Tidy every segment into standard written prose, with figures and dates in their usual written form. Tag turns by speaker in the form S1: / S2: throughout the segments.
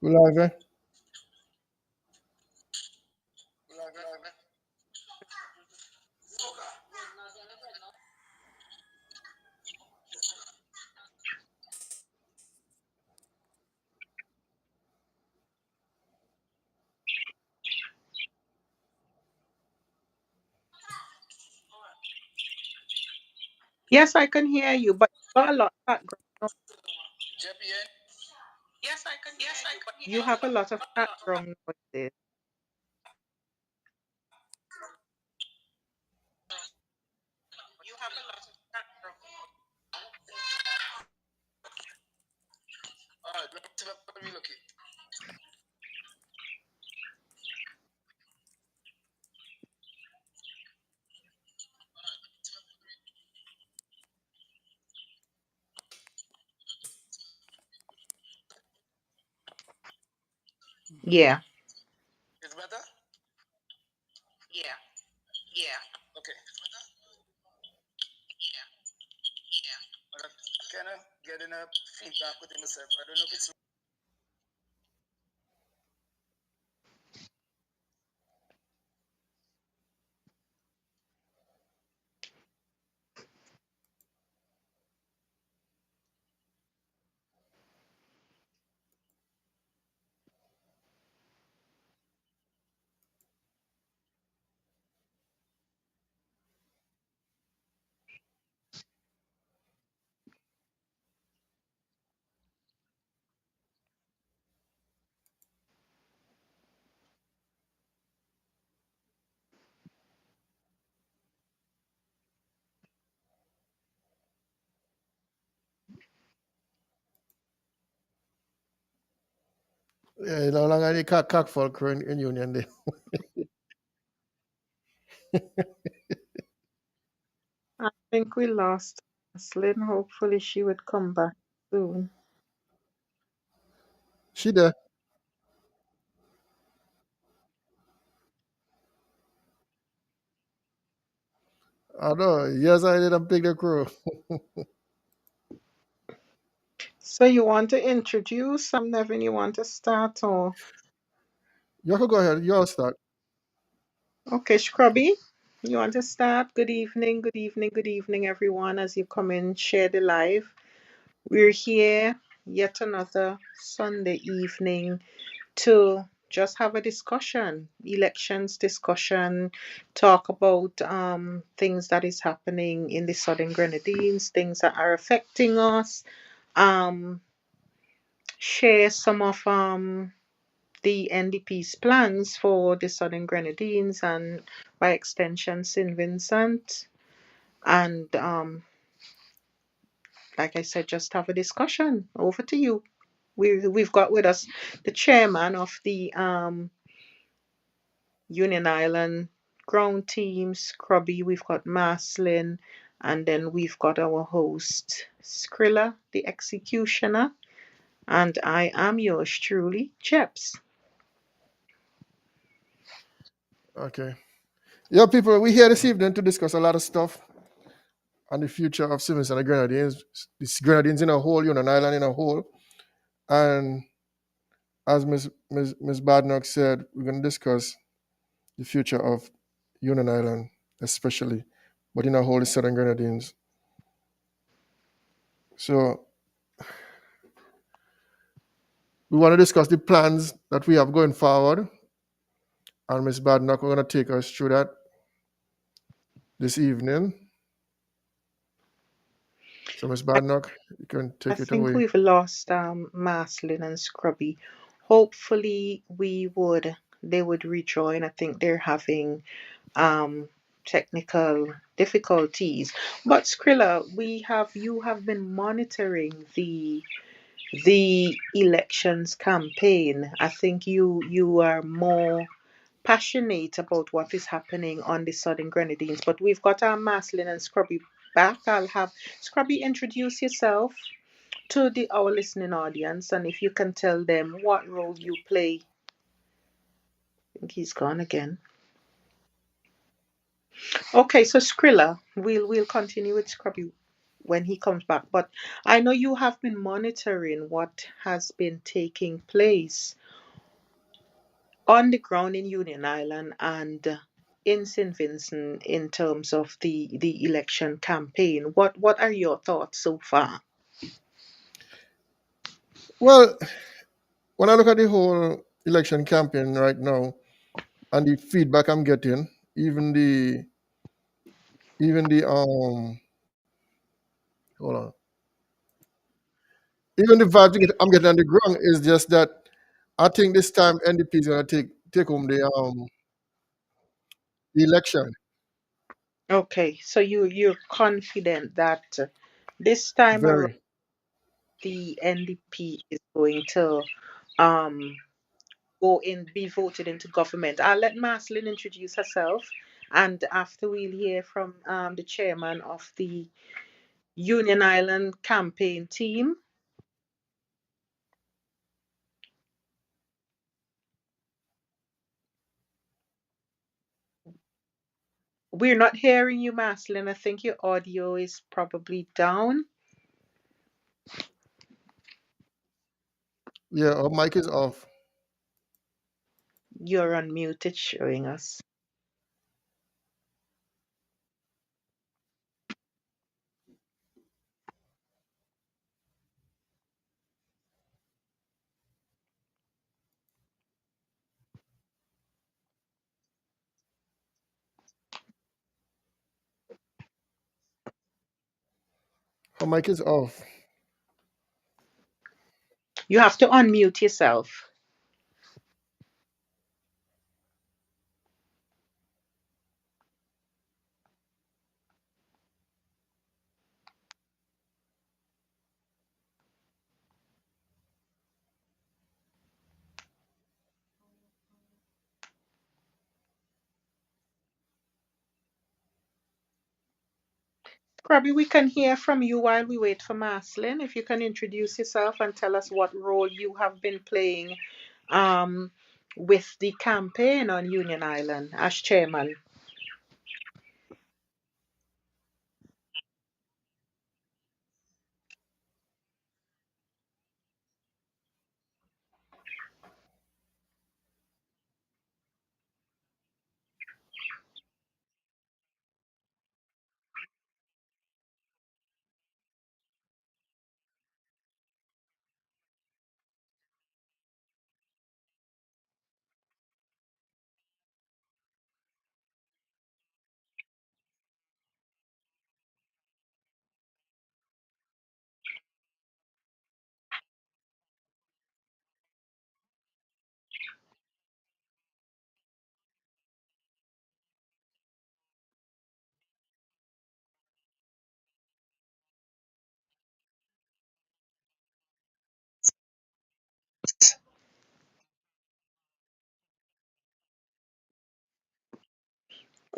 S1: We live, eh?
S2: Yes, I can hear you, but you got a lot of background noise. You have a lot of background noises. Yeah.
S1: Yeah, you no longer the cock folk in Union there.
S2: I think we lost Aslin. Hopefully she would come back soon.
S1: She there. I know. Yes, I didn't pick the crew.
S2: So you want to introduce Nevin, you want to start or
S1: You can go ahead. You all start.
S2: okay, Scrubby? You want to start? Good evening, good evening, good evening, everyone, as you come in, share the live. We're here yet another Sunday evening to just have a discussion, elections discussion, talk about things that is happening in the Southern Grenadines, things that are affecting us, um, share some of the NDP's plans for the Southern Grenadines and by extension St. Vincent, and like I said, just have a discussion. Over to you. We've got with us the chairman of the Union Island ground team, Scrubby, we've got Maslin, and then we've got our host, Skrilla, the executioner, and I am yours truly, Jeps.
S1: Okay. Yeah, people, we're here this evening to discuss a lot of stuff on the future of Simmons and the Grenadines. This Grenadines in a whole, Union Island in a whole. And as Miss Badnock said, we're going to discuss the future of Union Island, especially, but in a whole, the Southern Grenadines. So we want to discuss the plans that we have going forward. And Miss Badnock, we're going to take us through that this evening. So, Miss
S2: I,
S1: Badnock, you can
S2: I
S1: take it
S2: think
S1: away.
S2: we've lost Maslin and Scrubby. Hopefully they would rejoin. I think they're having um technical difficulties. But Skrilla, you have been monitoring the elections campaign. I think you are more passionate about what is happening on the Southern Grenadines. But we've got our Maslin and Scrubby back. I'll have Scrubby introduce yourself to our listening audience, and if you can tell them what role you play. I think he's gone again. Okay, so Skrilla, we'll continue with Scrubby. when he comes back. But I know you have been monitoring what has been taking place on the ground in Union Island and in St. Vincent in terms of the election campaign. What are your thoughts so far?
S1: Well, when I look at the whole election campaign right now and the feedback I'm getting, even the even the hold on, even the vibes I'm getting on the ground is just that I think this time NDP is gonna take home the election.
S2: Okay, so you're confident that this time around
S1: Very.
S2: the NDP is going to um go in be voted into government. I'll let Marcelin introduce herself, and after we'll hear from the chairman of the Union Island campaign team. We're not hearing you, Marcelin. I think your audio is probably down.
S1: Yeah, our mic is off.
S2: You're unmuted, showing us.
S1: Our mic is off.
S2: You have to unmute yourself. Probably we can hear from you while we wait for Marcelin. If you can introduce yourself and tell us what role you have been playing um, with the campaign on Union Island as chairman.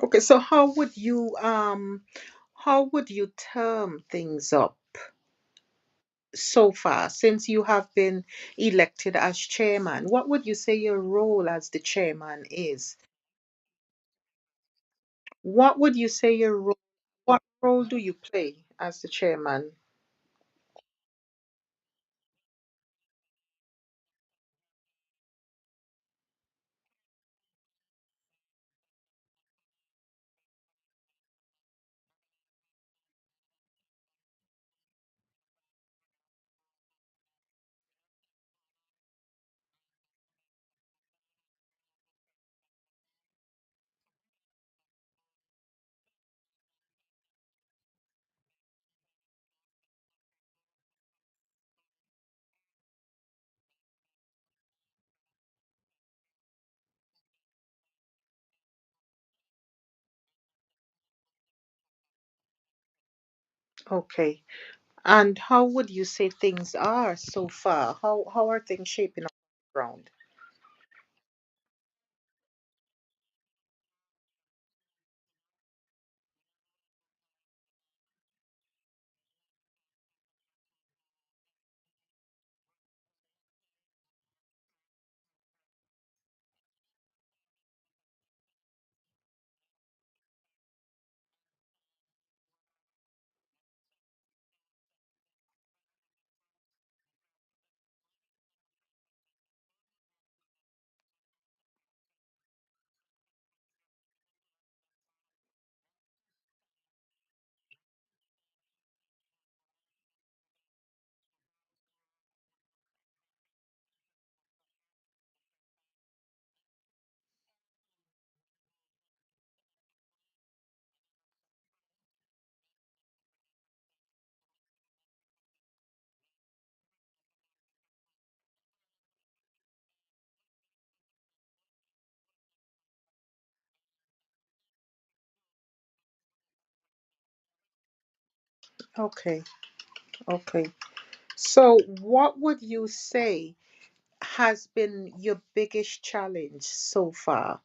S2: Okay, so how would you term things up so far since you have been elected as chairman? What would you say your role as the chairman is? What would you say your role, what role do you play as the chairman? Okay. And how would you say things are so far? How are things shaping up on the ground? Okay. Okay. So, what would you say has been your biggest challenge so far?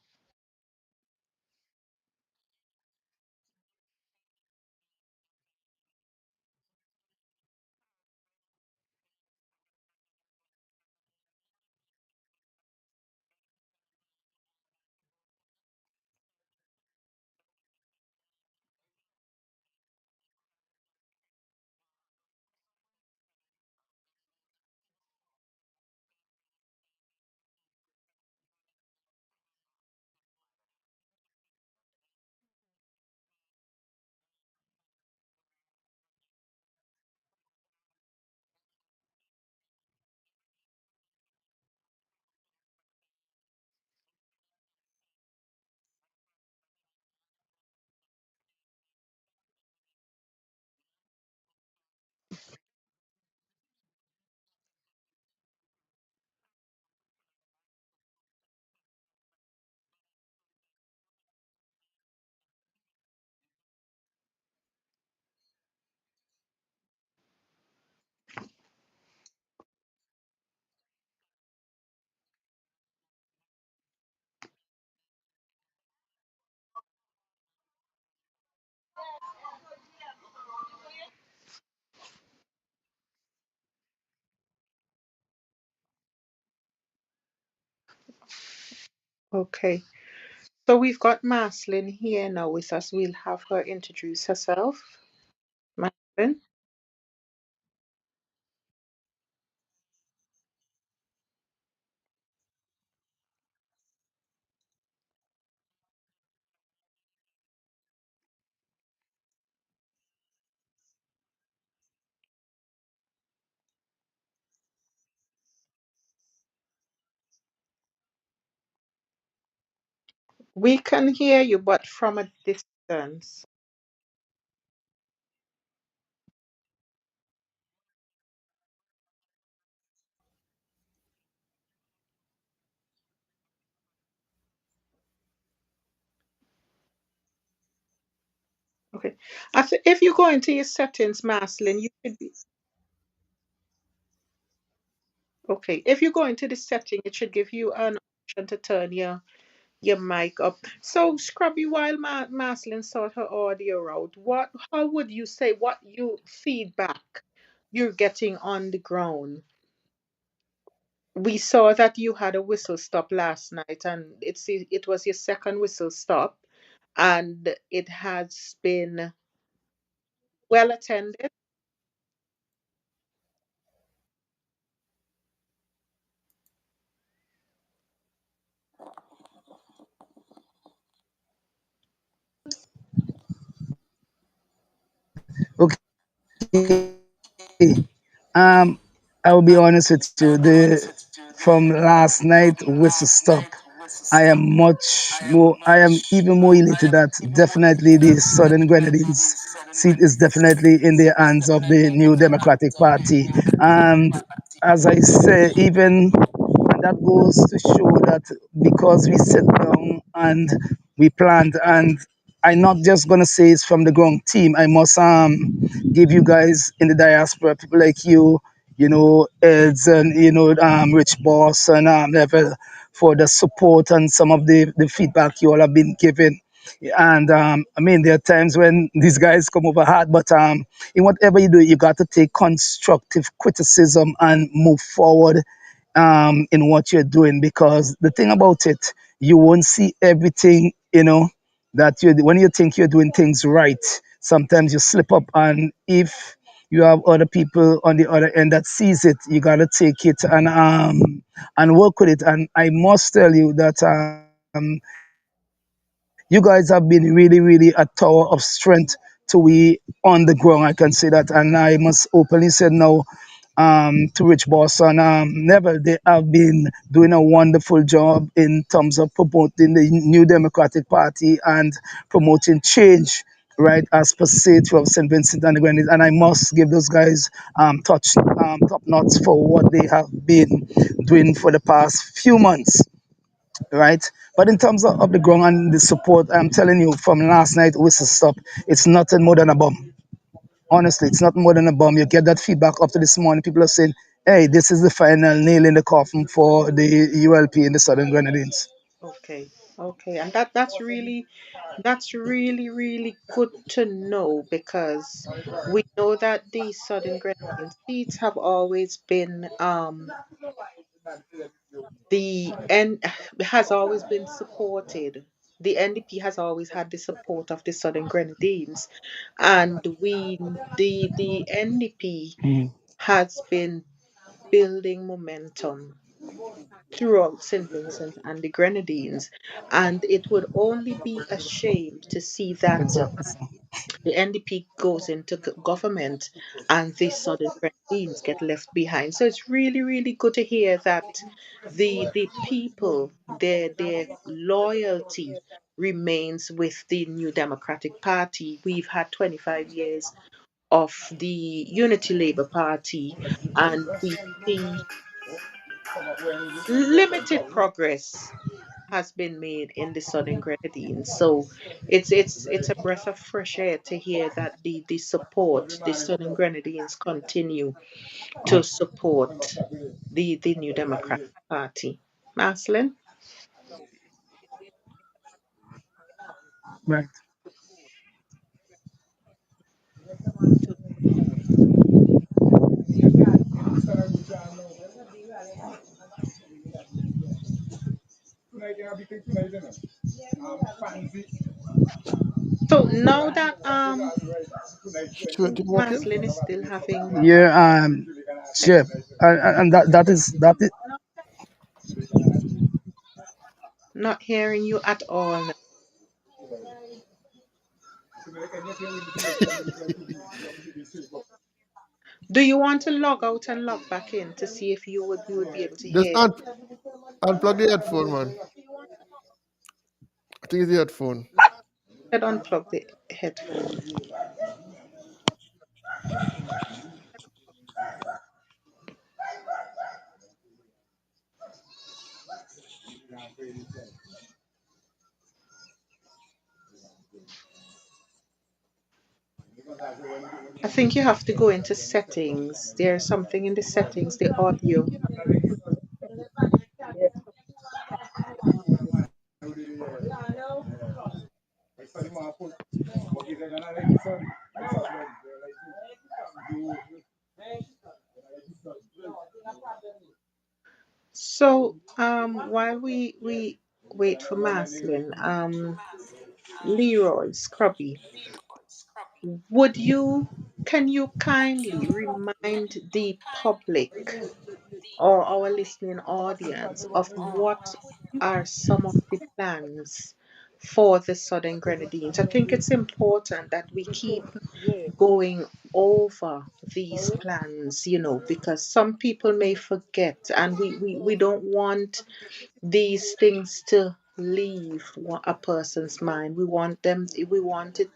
S2: Okay. So, we've got Maslin here now with us. We'll have her introduce herself. Maslin? We can hear you, but from a distance. Okay. If you go into your settings, Maslin, you should be okay. If you go into the setting, it should give you an option to turn your mic up. So, Scrubby, while Maslin sort her audio out, how would you say what you feedback you're getting on the ground? We saw that you had a whistle stop last night, and it was your second whistle stop, and it has been well attended.
S3: Okay. Um, I will be honest with you. The From last night whistle stop, I am much more. I am even more elated that definitely the Southern Grenadines seat is definitely in the hands of the New Democratic Party. And as I say, even and that goes to show that because we sit down and we planned, and I'm not just gonna say it's from the ground team. I must give you guys in the diaspora, people like you know, Eds and Rich Boss and Level for the support and some of the feedback you all have been giving. And I mean, there are times when these guys come over hard, but in whatever you do, you got to take constructive criticism and move forward in what you're doing, because the thing about it, you won't see everything, that you when you think you're doing things right, sometimes you slip up, and if you have other people on the other end that sees it, you got to take it and work with it. And I must tell you that you guys have been really, really a tower of strength to we on the ground. I can say that, and I must openly say now to Rich Boss and Neville, they have been doing a wonderful job in terms of promoting the New Democratic Party and promoting change. Right, as per se of St. Vincent and the Grenadines, and I must give those guys top notes for what they have been doing for the past few months, right? But in terms of the ground and the support, I'm telling you, from last night whistle stop, it's nothing more than a bomb. Honestly, it's not more than a bomb. You get that feedback up to this morning. People are saying, hey, this is the final nail in the coffin for the ULP in the Southern Grenadines.
S2: Okay. Okay. And that's really, really good to know, because we know that the Southern Grenadian seats have always been the N has always been supported. The NDP has always had the support of the Southern Grenadines, and the NDP
S3: Mm,
S2: has been building momentum throughout St. Vincent and the Grenadines, and it would only be a shame to see that
S3: exactly. So.
S2: the NDP goes into government and the Southern Grenadines get left behind. So it's really, really good to hear that the people, their loyalty remains with the New Democratic Party. We've had 25 years of the Unity Labour Party, and we see limited progress has been made in the Southern Grenadines. So it's a breath of fresh air to hear that the support, the Southern Grenadines continue to support the New Democratic Party. Maslin?
S3: Right.
S2: So now that
S1: Which one thing working?
S2: Maslin is still having
S3: Yeah, sure. And that is
S2: not hearing you at all now. Do you want to log out and log back in to see if you would be able to
S1: Just
S2: hear?
S1: unplug the headphone, man. I think it's the headphone.
S2: Said unplug the headphone. I think you have to go into settings. There's something in the settings, the audio. So, while we wait for Maslin, Leroy Scrubby, would you can you kindly remind the public or our listening audience of what are some of the plans for the Southern Grenadines? I think it's important that we keep going over these plans, because some people may forget, and we don't want these things to leave a person's mind. We wanted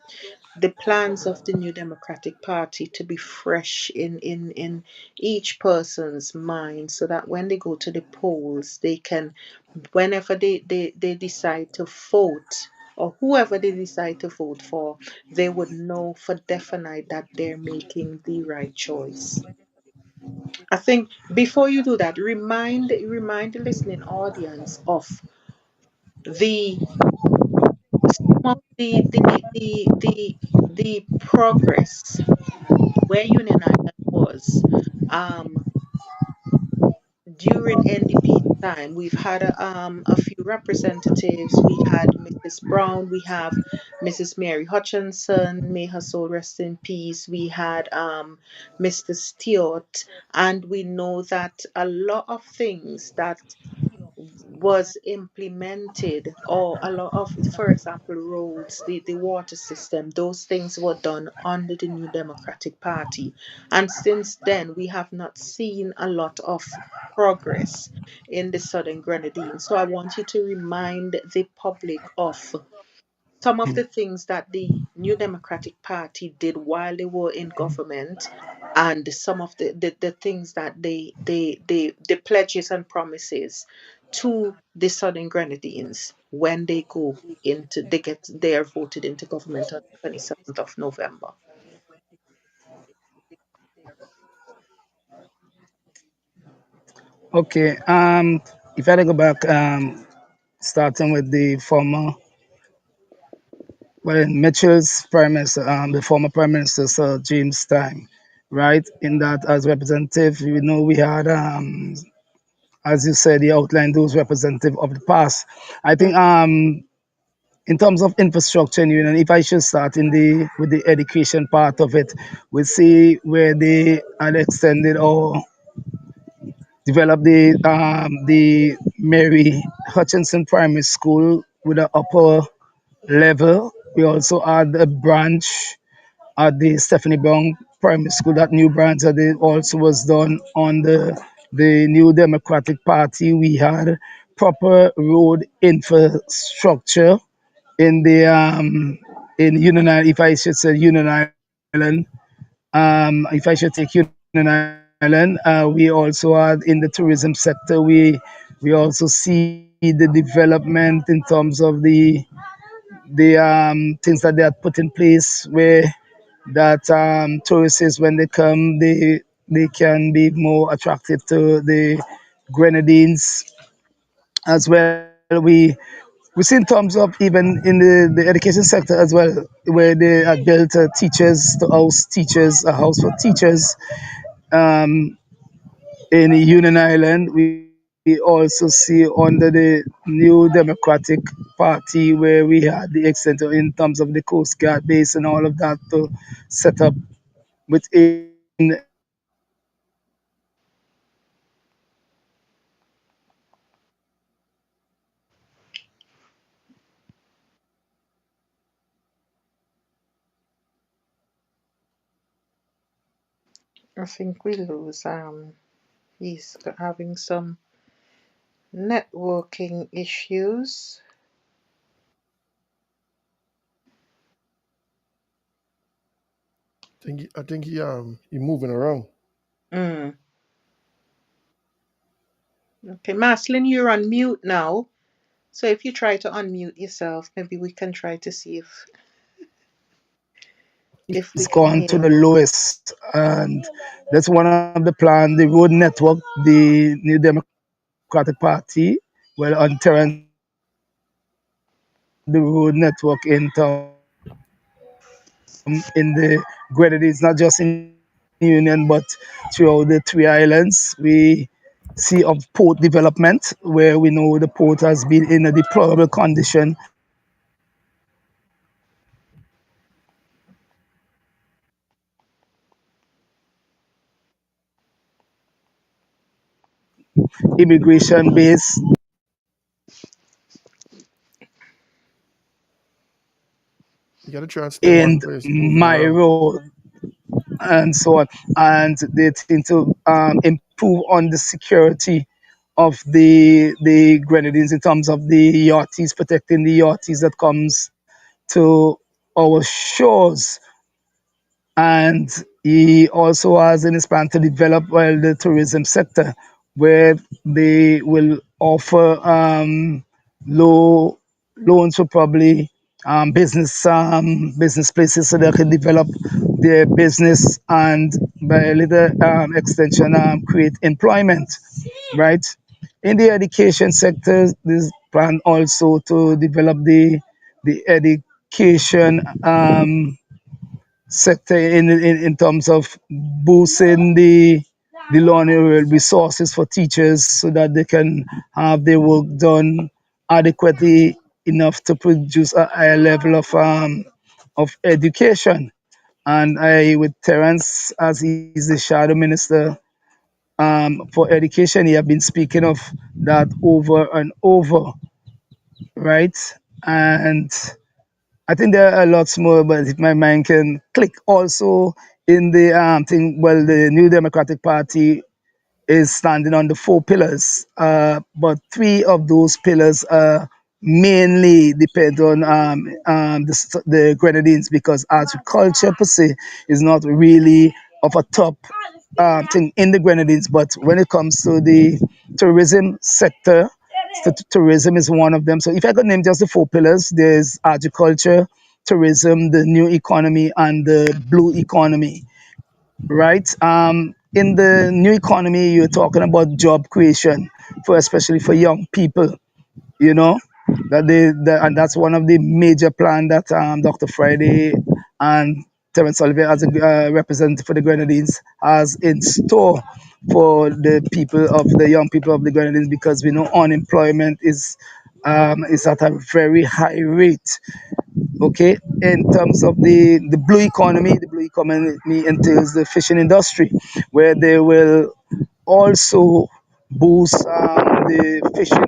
S2: the plans of the New Democratic Party to be fresh in each person's mind, so that when they go to the polls, they can, whenever they decide to vote, or whoever they decide to vote for, they would know for definite that they're making the right choice. I think before you do that, remind the listening audience of the some of the progress where Union Island was um during NDP time. We've had a few representatives. We had Mrs. Brown, we have Mrs. Mary Hutchinson, may her soul rest in peace. We had Mr. Stewart, and we know that a lot of things that was implemented, or a lot of, for example, roads, the water system, those things were done under the New Democratic Party. And since then, we have not seen a lot of progress in the Southern Grenadines. So I want you to remind the public of some of the things that the New Democratic Party did while they were in government, and some of the things that the pledges and promises to the Southern Grenadines when they are voted into government on the 27th of November.
S3: Okay. If I go back, starting with the former, well, Mitchell's prime minister, the former prime minister, Sir James time, right? In that, as representative, we had, as you said, he outlined those representative of the past. I think, in terms of infrastructure and union, if I should start in the with the education part of it, we see where they had extended or developed the Mary Hutchinson Primary School with an upper level. We also had a branch at the Stephanie Brown Primary School. That new branch that it also was done on the New Democratic Party. We had proper road infrastructure in the in Union Island, if I should say Union Island, if I should take Union Island, we also had in the tourism sector, we also see the development in terms of the things that they had put in place where that tourists when they come they can be more attractive to the Grenadines as well. We see in terms of even in the education sector as well, where they had built teachers to house teachers, a house for teachers um, in Union Island. We also see under the new Democratic Party where we had the extent in terms of the Coast Guard base and all of that to set up within
S2: I think we lose. He's having some networking issues.
S1: I think he moving around.
S2: Mm. Okay, Maslin, you're on mute now. So if you try to unmute yourself, maybe we can try to see if we
S3: it's
S2: can
S3: gone to
S2: hear
S3: the
S2: you.
S3: lowest, and that's one of the plan. The road network, the New Democratic Party, well, on Terence the road network in term in the Grenadines, not just in Union but throughout the three islands. We see of port development where we know the port has been in a deplorable condition for the last 10 years. Immigration base
S1: You gotta try and stay one
S3: in
S1: place. You're moving
S3: my
S1: around.
S3: road and so on. And they think to improve on the security of the Grenadines in terms of the yachties, protecting the yachties that comes to our shores. And he also has in his plan to develop well the tourism sector, where they will offer low loans for probably business places so they can develop their business and by a little extension create employment, right? In the education sector, this plan also to develop the education sector in terms of boosting the learning resources for teachers so that they can have their work done adequately enough to produce a higher level of education. And I, with Terence, as he's the shadow minister for education, he have been speaking of that over and over, right? And I think there are lots more, but if my mind can click also in the thing, well, the New Democratic Party is standing on the four pillars, but three of those pillars mainly depend on the Grenadines because agriculture per se is not really of a top thing in the Grenadines. But when it comes to the tourism sector, tourism is one of them. So if I could name just the four pillars, there's agriculture, tourism, the new economy, and the blue economy, right? in the new economy, you're talking about job creation for especially for young people. You know and that's one of the major plan that Dr. Friday and Terence Oliver as a representative for the Grenadines has in store for the young people of the Grenadines, because we know unemployment is at a very high rate. Okay, in terms of the blue economy entails the fishing industry, where they will also boost the fishing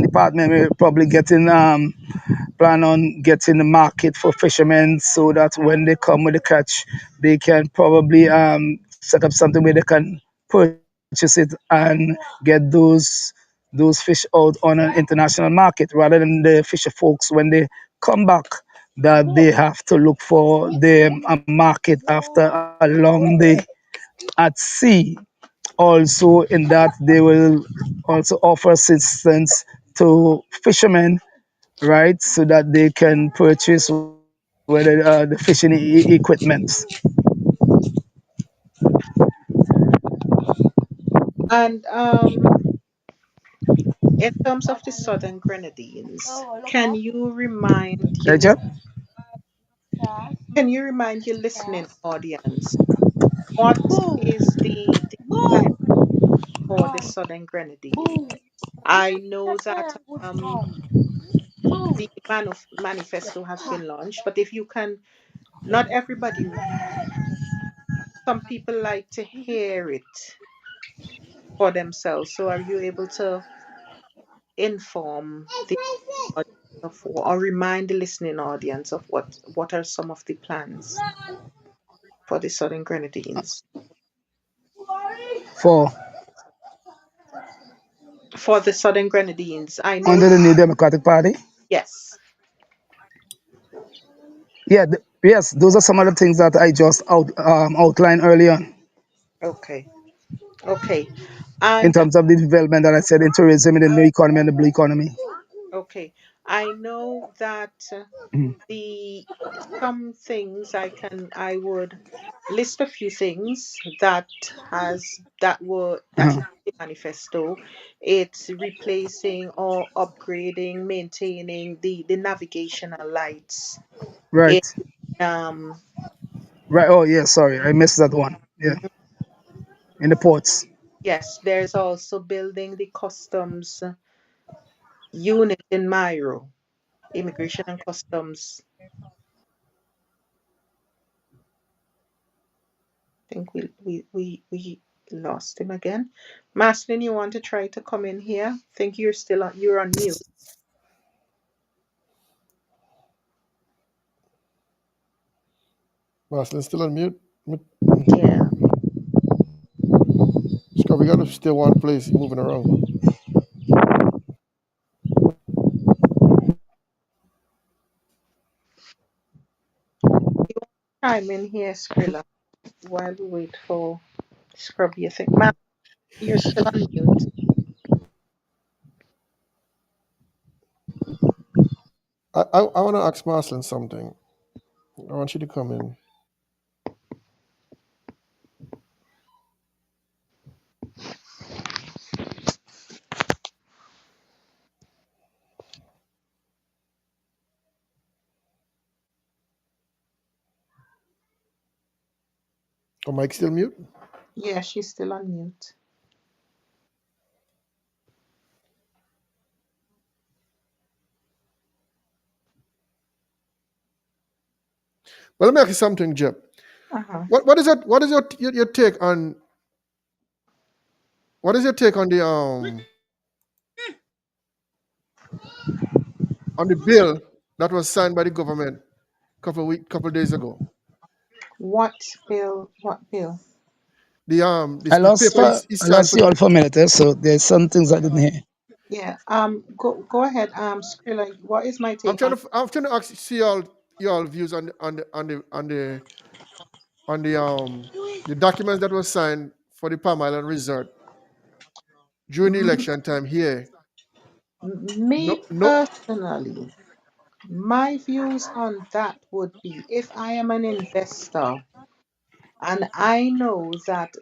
S3: department. Will probably plan on getting the market for fishermen, so that when they come with the catch, they can probably set up something where they can purchase it and get those fish out on an international market, rather than the fisher folks when they come back, that they have to look for a market after a long day at sea. Also, in that, they will also offer assistance to fishermen, right, so that they can purchase whether the fishing equipment.
S2: And in terms of the Southern Grenadines,
S3: Right, Jeff?
S2: can you remind your listening audience what is the plan for the Southern Grenadines? I know that the manifesto has been launched, but if you can, not everybody, some people like to hear it for themselves. So are you able to inform the audience of, or remind the listening audience of what are some of the plans for the Southern Grenadines?
S3: For
S2: For the Southern Grenadines, I know,
S3: under the New Democratic Party.
S2: yes.
S3: Yeah, yes, those are some of the things that I just outlined earlier
S2: Okay. Okay.
S3: in
S2: And
S3: terms of the development that I said in tourism, in the new economy, and the blue economy.
S2: okay, I know that the some things I would list a few things that is
S3: Uh-huh.
S2: the manifesto. It's replacing or upgrading, maintaining the navigational lights.
S3: Right,
S2: It um
S3: right. Oh, yeah, sorry, I missed that one. Yeah, in the ports.
S2: yes, there's also building the customs unit in Myro, immigration and customs. I think we lost him again. Maslin, you want to try to come in here? Think you're on mute.
S1: Marcel's still on mute.
S2: Yeah.
S1: Scott, we gotta stay one place, moving around.
S2: You want to chime in here, Skrilla, while we wait for Scrubby. I think Matt, you're still on mute.
S1: I want to ask Marcelin something. I want you to come in. Oh, Mike still mute?
S2: Yeah, she's still on mute.
S1: Well, let me ask you something, Jeb.
S2: Uh-huh.
S1: What is your take on what is your take on the bill that was signed by the government couple days ago?
S2: What bill? What bill?
S1: The paper is
S3: I
S1: signed
S3: lost
S1: for
S3: you all for a minute, so there's some things I didn't hear.
S2: Yeah. Go ahead. Skrilla, what is my take on?
S1: I'm trying to ask see all views on the documents that was signed for the Palm Island Resort during the
S2: M-
S1: election time here.
S2: Me
S1: No, no.
S2: personally, my views on that would be if I am an investor And I know that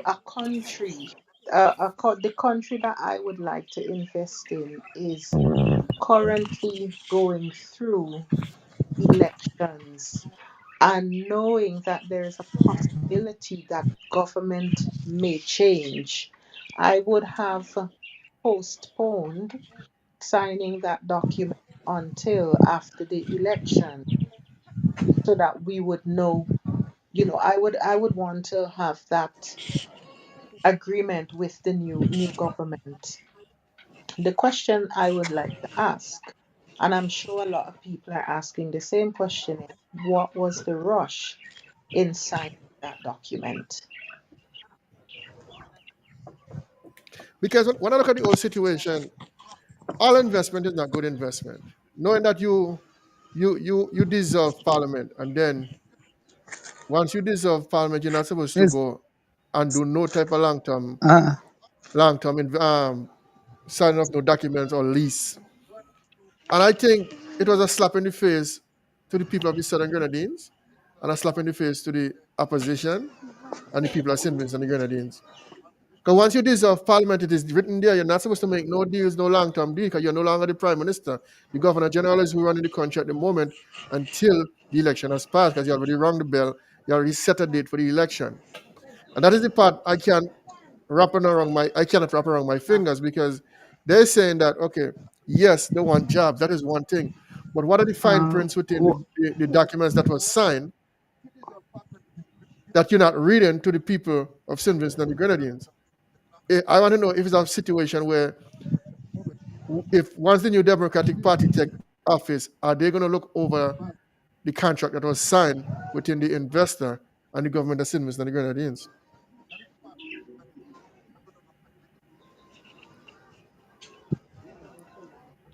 S2: a country, the country that I would like to invest in is currently going through elections, and knowing that there is a possibility that government may change, I would have postponed signing that document until after the election, so that we would know. I would want to have that agreement with the new government. The question I would like to ask, and I'm sure a lot of people are asking the same question, is what was the rush in signing that document?
S1: Because when I look at the whole situation, all investment is not good investment. Knowing that you dissolve parliament, and then once you dissolve parliament, you're not supposed to
S3: Yes.
S1: go and do no type of
S3: Uh,
S1: signing of no documents or lease. And I think it was a slap in the face to the people of the Southern Grenadines, and a slap in the face to the opposition and the people of St. Vincent and the Grenadines. Because once you dissolve parliament, it is written there, you're not supposed to make no deals, no long-term deal, because you're no longer the prime minister. The governor general is who running the country at the moment until the election has passed, because you already rung the bell, you already set a date for the election. And that is the part I cannot wrap around my fingers, because they're saying that, okay, yes, they want jobs, that is one thing. But what are the fine
S3: uh,
S1: prints within
S3: wh-
S1: the documents that was signed that you're not reading to the people of St. Vincent and the Grenadines? I want to know if it's a situation where, if once the new Democratic Party take office, are they going to look over the contract that was signed within the investor and the government of St. Vincent and the Grenadines?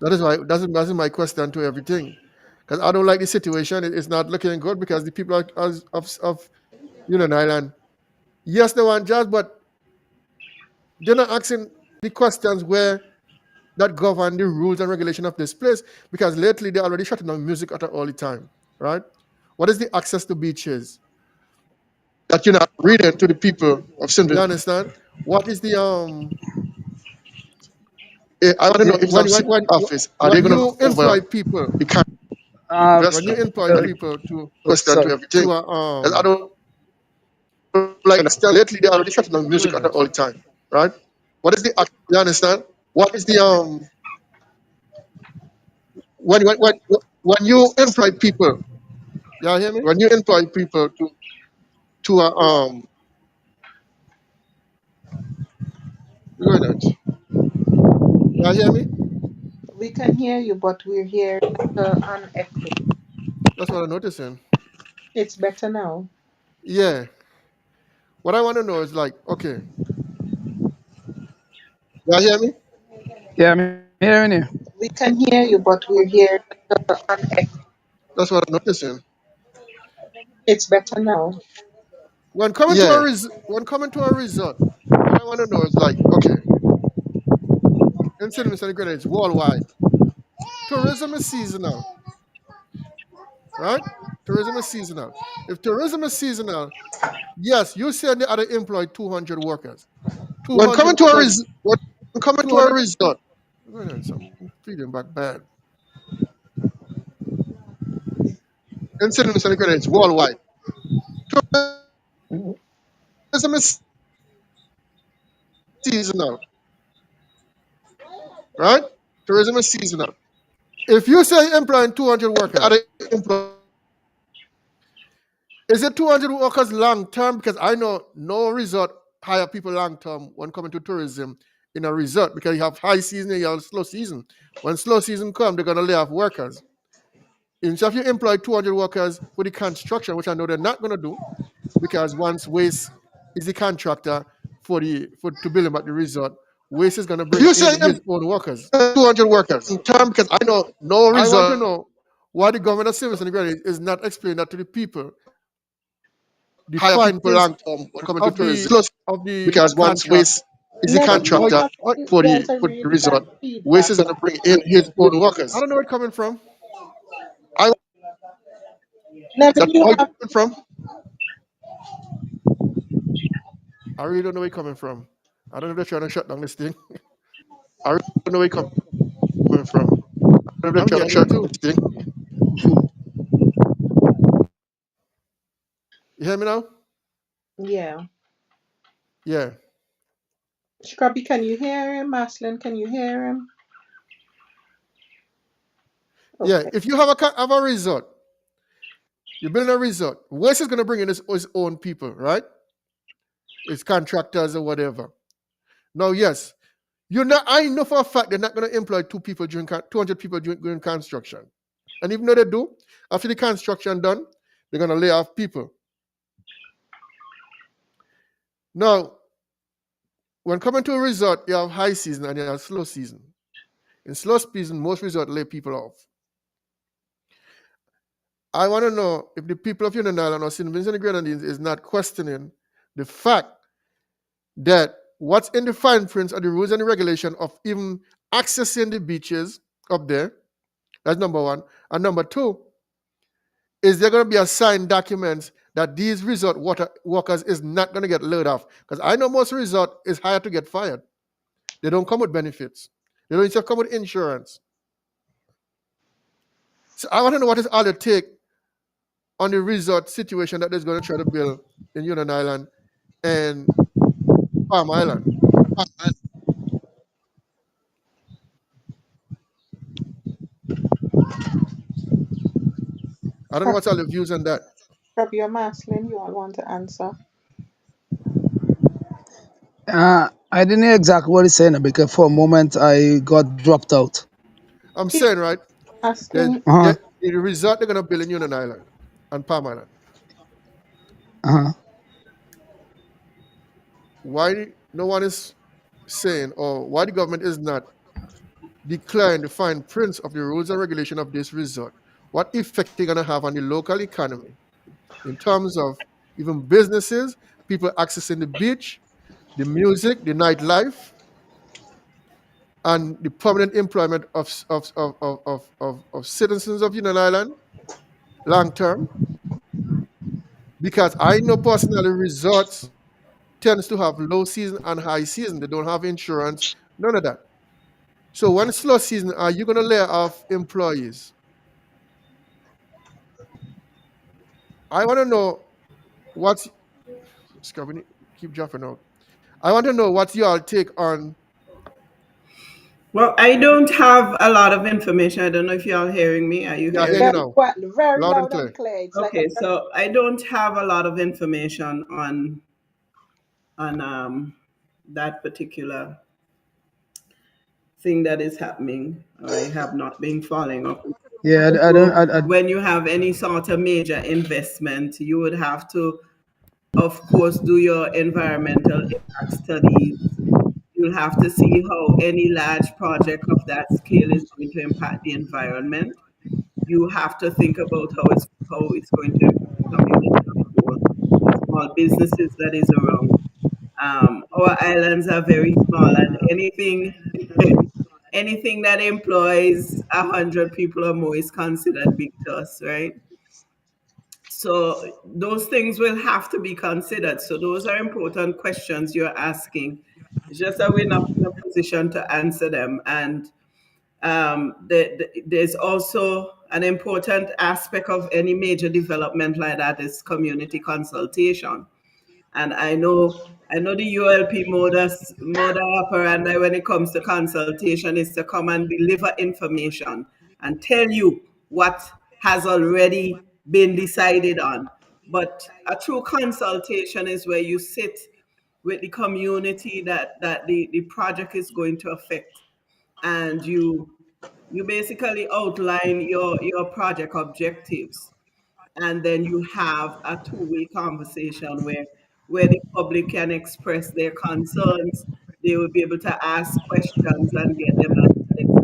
S1: That's my question to everything, because I don't like the situation. It's not looking good, because the people of Union Island, yes, they want jobs, but they're not asking the questions where that govern the rules and regulation of this place. Because lately they're already shutting down music at all the time, right? What is the access to beaches that you're not reading to the people of St. You understand? What is the I want to know if it's a city office, are they
S2: When
S1: going to
S2: you
S1: look over
S2: people,
S1: the kind of
S3: um,
S1: when you employ
S3: uh,
S1: people
S3: sorry.
S1: to everything? Because I don't like understand. Lately they're already shutting down
S2: go
S1: music at
S2: ahead.
S1: all the time, right? What is the you understand? What is the when you employ people, y'all hear me? When you employ people to go ahead. Y'all hear me?
S2: We can hear you, but we're hearing an echo.
S1: That's what I'm noticing.
S2: It's better now.
S1: Yeah. What I want to know is like, okay, y'all hear me?
S3: Yeah, I'm hearing you.
S2: We can hear you, but we're hearing an echo.
S1: That's what I'm noticing.
S2: It's better now.
S1: Yeah. When coming to a resort, what I want to know is like, okay, in St. Vincent and Grenadines, worldwide, tourism is seasonal, right? Tourism is seasonal. If tourism is seasonal, yes, you said they had to employ 200 workers.
S2: When
S1: 200
S2: coming to a
S1: workers,
S2: res- when coming to a
S1: 200.
S2: resort,
S1: Go ahead, some feeding back bad. In St. Vincent and Grenadines, worldwide, tourism is seasonal, right? Tourism is seasonal. If you say employing 200
S2: are
S1: workers,
S2: they employ-
S1: is it 200 workers long term? Because I know no resort hire people long term when coming to tourism in a resort, because you have high season and you have slow season. When slow season come, they're gonna lay off workers. Instead, if you employ 200 workers for the construction, which I know they're not gonna do, because once Waste is the contractor for to build them at the resort, Waste is gonna
S2: if
S1: bring
S2: you say
S1: in his own workers.
S2: 200 workers in term, because I know no
S1: I want to
S2: resort
S1: know why the government of Service and the Granite is not explaining that to the people. The
S2: hire people
S1: factors
S2: long term when coming to
S1: of
S2: tourism.
S1: the of the
S2: because once
S1: contract.
S2: Waste is the
S1: What what
S2: contractor
S1: what
S2: There's a
S1: what
S2: really
S1: the
S2: bad
S1: resort? Waste
S2: feedback.
S1: is gonna bring in his own workers. I don't know where it's coming from.
S2: I
S1: That
S2: Nevin, you
S1: where it
S2: have
S1: coming from? I really don't know where you're coming from. I don't know if they're trying to shut down this thing. I really don't know where you're coming from. I'm hearing you too. You hear me now?
S2: Yeah.
S1: Yeah.
S2: Scrubby, can you hear him? Maslin, can you hear him?
S1: Yeah.
S2: Okay.
S1: If you have a resort, you're building a resort. West is going to bring in his own people, right? It's contractors or whatever. Now, yes, you're not. I know for a fact they're not going to employ 200 people during construction. And even though they do, after the construction done, they're going to lay off people. Now, when coming to a resort, you have high season and you have slow season. In slow season, most resorts lay people off. I want to know if the people of Union Island or St. Vincent and Grenadines is not questioning the fact that what's in the fine prints are the rules and the regulation of even accessing the beaches up there. That's number one. And number two, is there going to be assigned documents that these resort workers is not going to get laid off? Because I know most resort is hired to get fired. They don't come with benefits. They don't even come with insurance. So I want to know what is all the take on the resort situation that is going to try to build in Union Island and Palm Island. I don't know what's all the views on that.
S2: Scrubby or Maslin, you all want to answer?
S3: I didn't hear exactly what he's saying because for a moment I got dropped out.
S1: I'm
S2: He's
S1: saying, right, there's
S2: asking.
S3: Uh huh.
S1: the resort they're going to build in Union Island and Palm Island.
S3: Uh huh.
S1: Why no one is saying, or why the government is not declaring the fine prints of the rules and regulation of this resort? What effect they're going to have on the local economy in terms of even businesses, people accessing the beach, the music, the nightlife, and the permanent employment of citizens of Union Island long term? Because I know personally resorts tends to have low season and high season. They don't have insurance, none of that. So when it's slow season, are you going to lay off employees? I want to know what's Scrubby, keep dropping out. I want to know what's your take on.
S4: Well, I don't have a lot of information. I don't know if y'all hearing me. Are you
S1: Yeah, I hear you
S4: hearing me?
S2: Very
S1: now,
S2: well, very
S1: loud and
S2: loud and
S1: clear.
S2: clear. It's like a
S4: Okay, so I don't have a lot of information on that particular thing that is happening. I have not been following up.
S3: Yeah, I don't.
S4: So when you have any sort of major investment, you would have to, of course, do your environmental impact studies. You'll have to see how any large project of that scale is going to impact the environment. You have to think about how it's going to impact the community of whole, the small businesses that is around. Our islands are very small, and anything that employs 100 people or more is considered big to us, right? So those things will have to be considered. So those are important questions you're asking. It's just that we're not in a position to answer them. And there's also an important aspect of any major development like that is community consultation. And I know the ULP modus operandi when it comes to consultation is to come and deliver information and tell you what has already been decided on. But a true consultation is where you sit with the community that the project is going to affect, and you basically outline your project objectives, and then you have a two-way conversation where the public can express their concerns. They will be able to ask questions and get them answered, etc.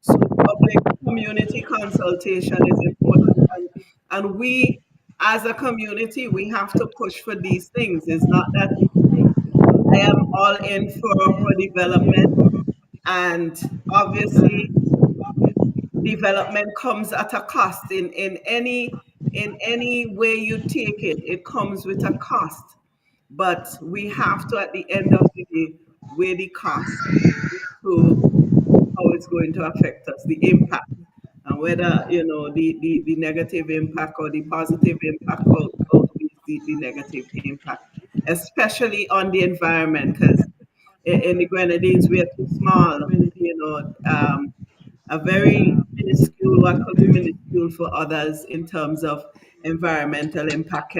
S4: So public community consultation is important, and we as a community we have to push for these things. It's not that I am all in for development, and obviously development comes at a cost. In any way you take it, it comes with a cost. but we have to, at the end of the day, weigh the cost to how it's going to affect us, the impact, and whether the negative impact or the positive impact outweighs the negative impact, especially on the environment, because in the Grenadines we are too small, a very minuscule, what could be minuscule for others in terms of environmental impact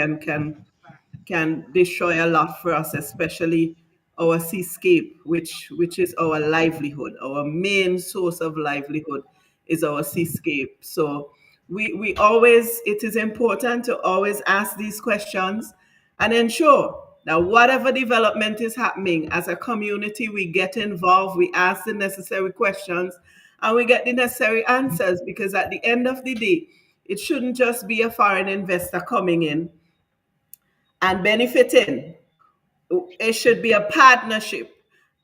S4: can destroy a lot for us, especially our seascape, which is our livelihood. Our main source of livelihood is our seascape. So we always, it is important to always ask these questions and ensure that whatever development is happening as a community, we get involved, we ask the necessary questions, and we get the necessary answers, because at the end of the day, it shouldn't just be a foreign investor coming in and benefiting. It should be a partnership.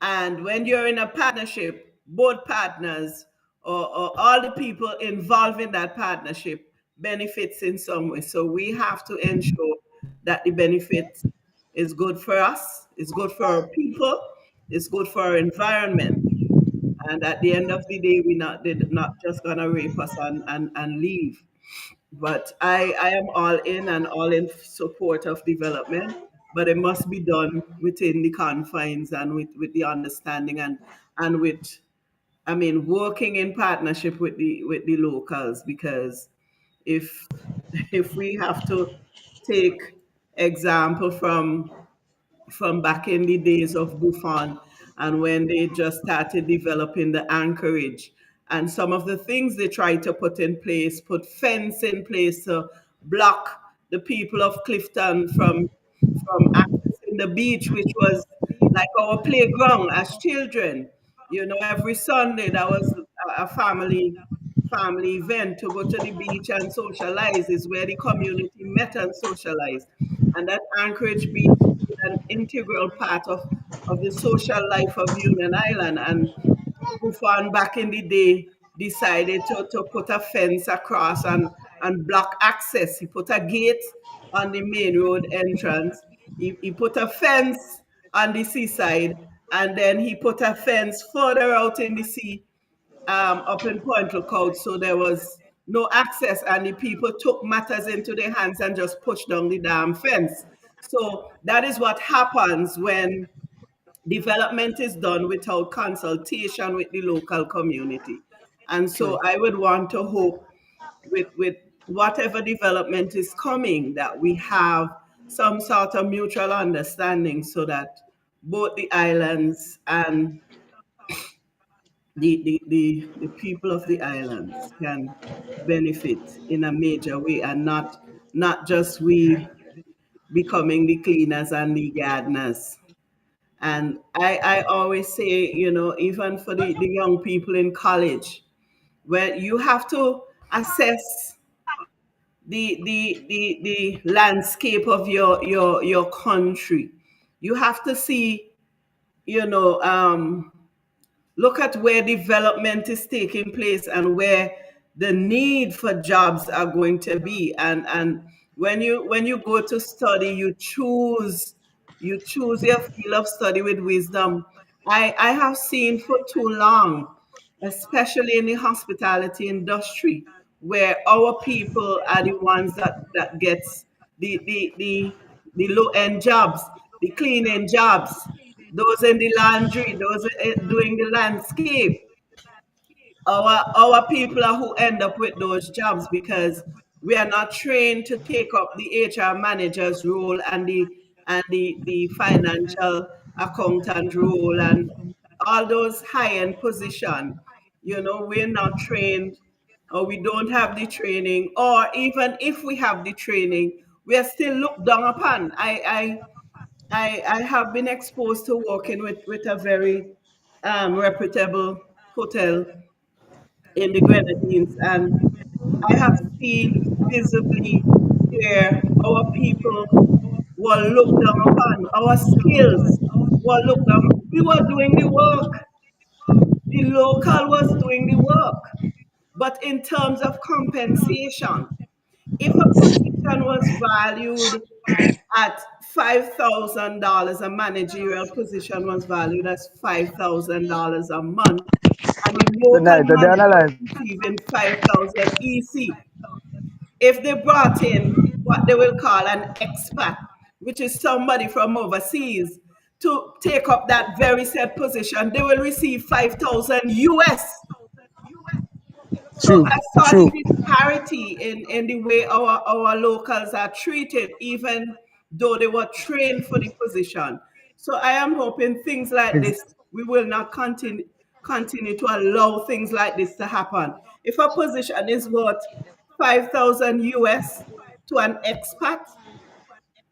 S4: And when you're in a partnership, both partners or all the people involved in that partnership benefits in some way. So we have to ensure that the benefit is good for us, it's good for our people, it's good for our environment. And at the end of the day, they're not just gonna rape us and leave. But I am all in and all in support of development, but it must be done within the confines and with the understanding and with, I mean, working in partnership with the locals, because if if we have to take example from back in the days of Buffon and when they just started developing the anchorage. And some of the things they tried to put in place, put fence in place to block the people of Clifton from accessing the beach, which was like our playground as children. You know, every Sunday that was a family event to go to the beach and socialize, is where the community met and socialized. And that Anchorage Beach played an integral part of the social life of Union Island. And Buffon back in the day decided to put a fence across and block access. He put a gate on the main road entrance. He put a fence on the seaside, and then he put a fence further out in the sea, up in Point Lookout, so there was no access, and the people took matters into their hands and just pushed down the damn fence. So that is what happens when development is done without consultation with the local community. And so
S1: True.
S4: I would want to hope with whatever development is coming, that we have some sort of mutual understanding, so that both the islands and the people of the islands can benefit in a major way, and not just we becoming the cleaners and the gardeners. And I always say, even for the young people in college, where you have to assess the landscape of your country. You have to see, you know, look at where development is taking place and where the need for jobs are going to be. And when you go to study, you choose your field of study with wisdom. I have seen for too long, especially in the hospitality industry, where our people are the ones that gets the low end jobs, the cleaning jobs, those in the laundry, those doing the landscape. Our people are who end up with those jobs, because we are not trained to take up the HR manager's role and the financial accountant role and all those high-end position. We're not trained, or we don't have the training, or even if we have the training, we are still looked down upon. I have been exposed to working with a very reputable hotel in the Grenadines, and I have seen visibly where our people were looked down upon, our skills were looked down. We were doing the work, the local was doing the work, but in terms of compensation, If a position was valued at $5,000, a managerial position was valued as $5,000 a month, and the
S3: Good
S4: local
S3: night. They
S4: manager
S3: analyze.
S4: was receiving 5,000 EC. If they brought in what they will call an expat, which is somebody from overseas, to take up that very said position, they will receive 5,000 US. So
S3: True.
S4: I saw the
S3: True.
S4: disparity in the way our locals are treated, even though they were trained for the position. So I am hoping things like
S3: Ex-
S4: this, we will not continue to allow things like this to happen. If a position is worth 5,000 US to an expat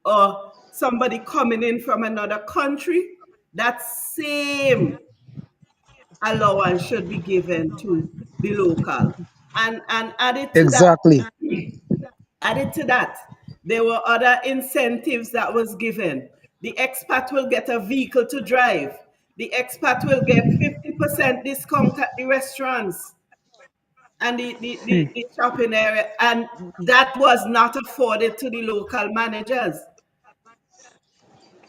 S4: or somebody coming in from another country, that same allowance should be given to the local. And
S3: exactly.
S4: added to that, there were other incentives that was given. The expat will get a vehicle to drive. The expat will get 50% discount at the restaurants and the shopping area. And that was not afforded to the local managers.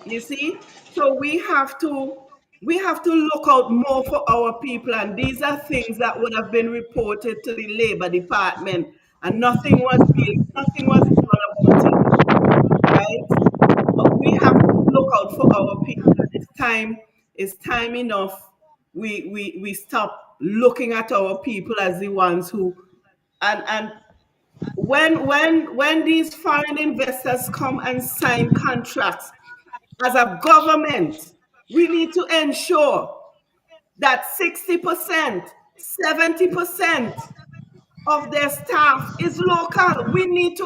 S4: You see? So we have to look out more for our people, and these are things that would have been reported to the Labor Department, and nothing was done about it, right? But we have to look out for our people. It's time enough. We stop looking at our people as the ones who, and when these foreign investors come and sign contracts, as a government, we need to ensure that 60%, 70% of their staff is local. We need to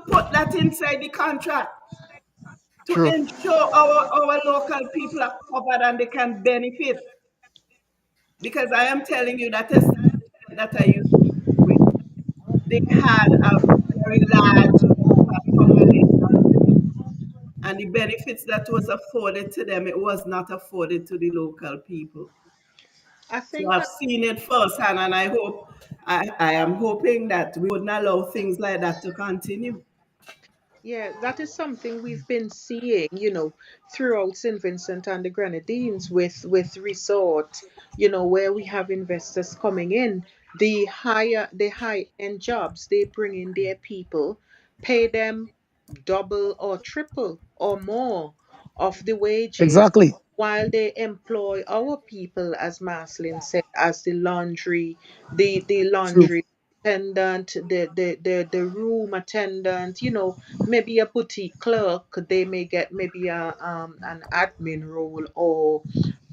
S4: put that inside the contract to
S1: True.
S4: ensure our local people are covered and they can benefit. Because I am telling you that establishment that I used to work with, they had a very large population, and the benefits that was afforded to them, it was not afforded to the local people.
S2: I
S4: So
S2: think
S4: I've seen it firsthand, and I am hoping that we wouldn't allow things like that to continue.
S2: yeah, that is something we've been seeing, throughout St. Vincent and the Grenadines with resort, where we have investors coming in. The high end jobs, they bring in their people, pay them double or triple or more of the wages,
S3: Exactly.
S2: while they employ our people, as Maslin said, as the
S3: True.
S2: laundry attendant, the room attendant, maybe a boutique clerk. They may get maybe an admin role or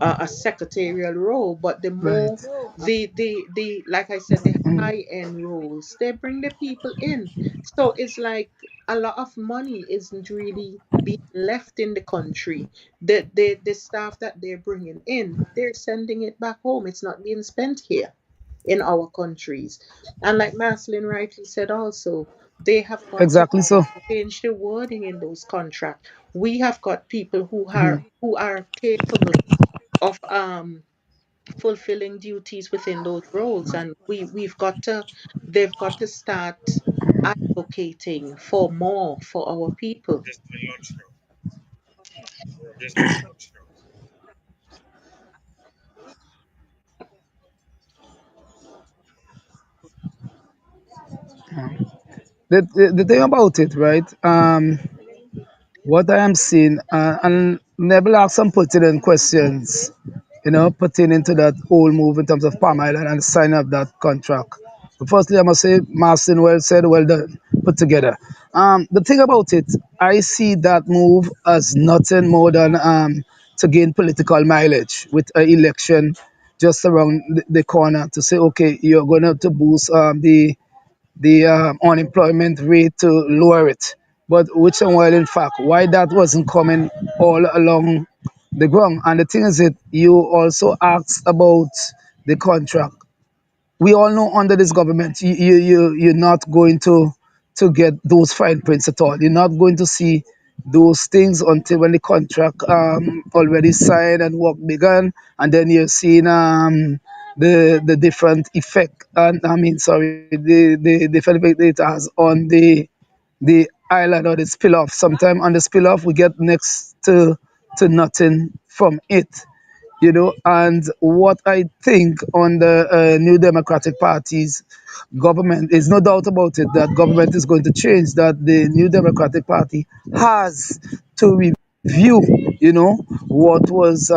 S2: a secretarial role, but the more
S3: Right.
S2: the like I said, the
S3: Mm.
S2: high end roles, they bring the people in. So it's like a lot of money isn't really being left in the country. The staff that they're bringing in, they're sending it back home. It's not being spent here in our countries. And like Maslin rightly said also, they have got to
S3: Exactly so.
S2: change the wording in those contracts. We have got people who are
S3: Mhm.
S2: who are capable of fulfilling duties within those roles, and we've got to they've got to start advocating for more for our people.
S3: The thing about it, right? What I am seeing, and Nebel asked some pertinent questions, pertaining to that whole move in terms of Palm Island and signing up that contract. But firstly, I must say, Martin, well said, well done, put together. The thing about it, I see that move as nothing more than to gain political mileage with an election just around the corner to say, okay, you're going to have to boost the unemployment rate to lower it. But which and while in fact, why that wasn't coming all along the ground. And the thing is that you also asked about the contract. We all know under this government, you're not going to get those fine prints at all. You're not going to see those things until when the contract already signed and work begun, and then you're seeing the different effect, and I mean, sorry, the different effect it has on the island or the spill off. Sometimes on the spill off, we get next to nothing from it, you know. And what I think on the New Democratic Party's government is no doubt about it that government is going to change. That the New Democratic Party has to review, you know, what was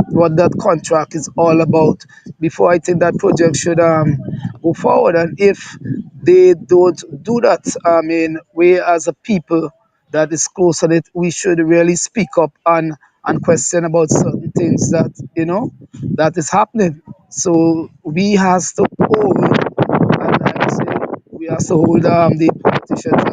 S3: what that contract is all about before I think that project should go forward. And if they don't do that, I mean, we as a people that is close on it, we should really speak up and question about certain things that, you know, that is happening. So we has to hold, and I would say we have to hold the politicians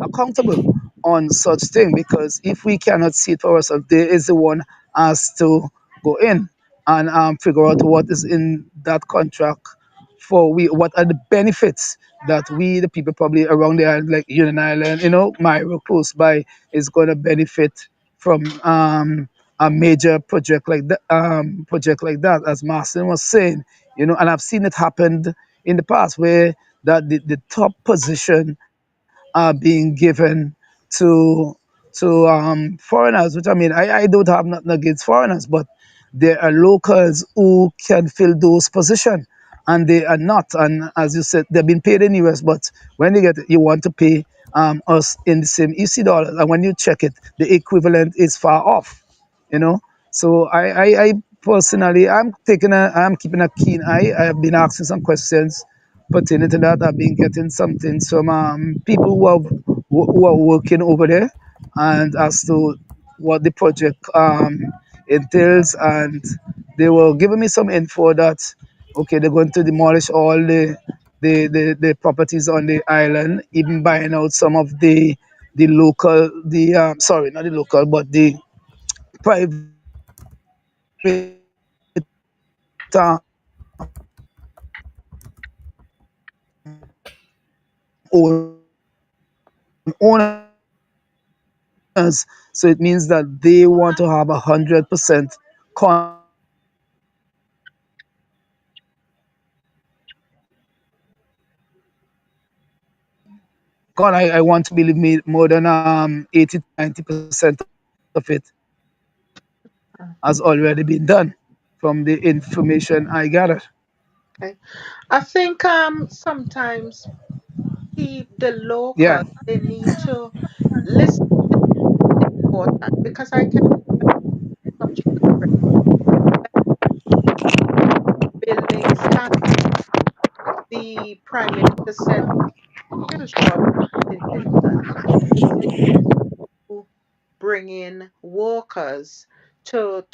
S3: accountable on such thing, because if we cannot see it for ourselves, there is the one has to go in and figure out what is in that contract for we, what are the benefits that we the people probably around the island like Union Island, you know, Myro close by, is going to benefit from a major project like that, as Marcin was saying, you know. And I've seen it happen in the past where that the top position are being given to foreigners, which I mean, I don't have nothing against foreigners, but there are locals who can fill those positions and they are not. And as you said, they've been paid in US, but when they get it, you want to pay us in the same EC dollars. And when you check it, the equivalent is far off, you know. So I personally, I'm keeping a keen eye. I have been asking some questions pertaining to that. I've been getting some things from people who are working over there, and as to what the project entails. And they were giving me some info that okay, they're going to demolish all the properties on the island, even buying out some of the local, the sorry, not the local, but the private owners. So it means that they want to have 100% control over God, I want to believe me more than 80 to 90% of it has already been done from the information I gathered.
S2: Okay. I think sometimes the
S3: Yeah,
S2: locals they need to listen to the important because I can some children building stand the prime minister said few short in Kingston is to bring in workers to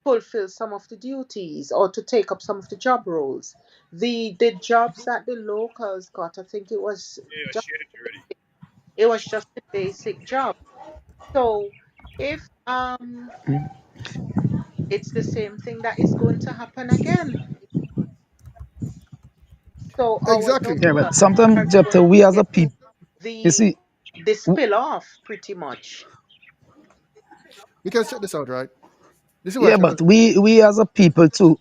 S2: fulfill some of the duties or to take up some of the job roles. The jobs that the locals got, I think just it was just a basic job. So if it's the same thing that is going to happen again. So our
S1: Exactly.
S3: yeah,
S2: locals
S3: but
S2: are
S3: sometimes,
S2: going
S3: Jepta, we
S2: to
S3: as a
S2: get
S3: people, you
S2: the
S3: see,
S2: the spill off pretty much.
S1: Because check this out, right? This is what
S3: yeah,
S1: I'm trying
S3: but
S1: to,
S3: we as a people too.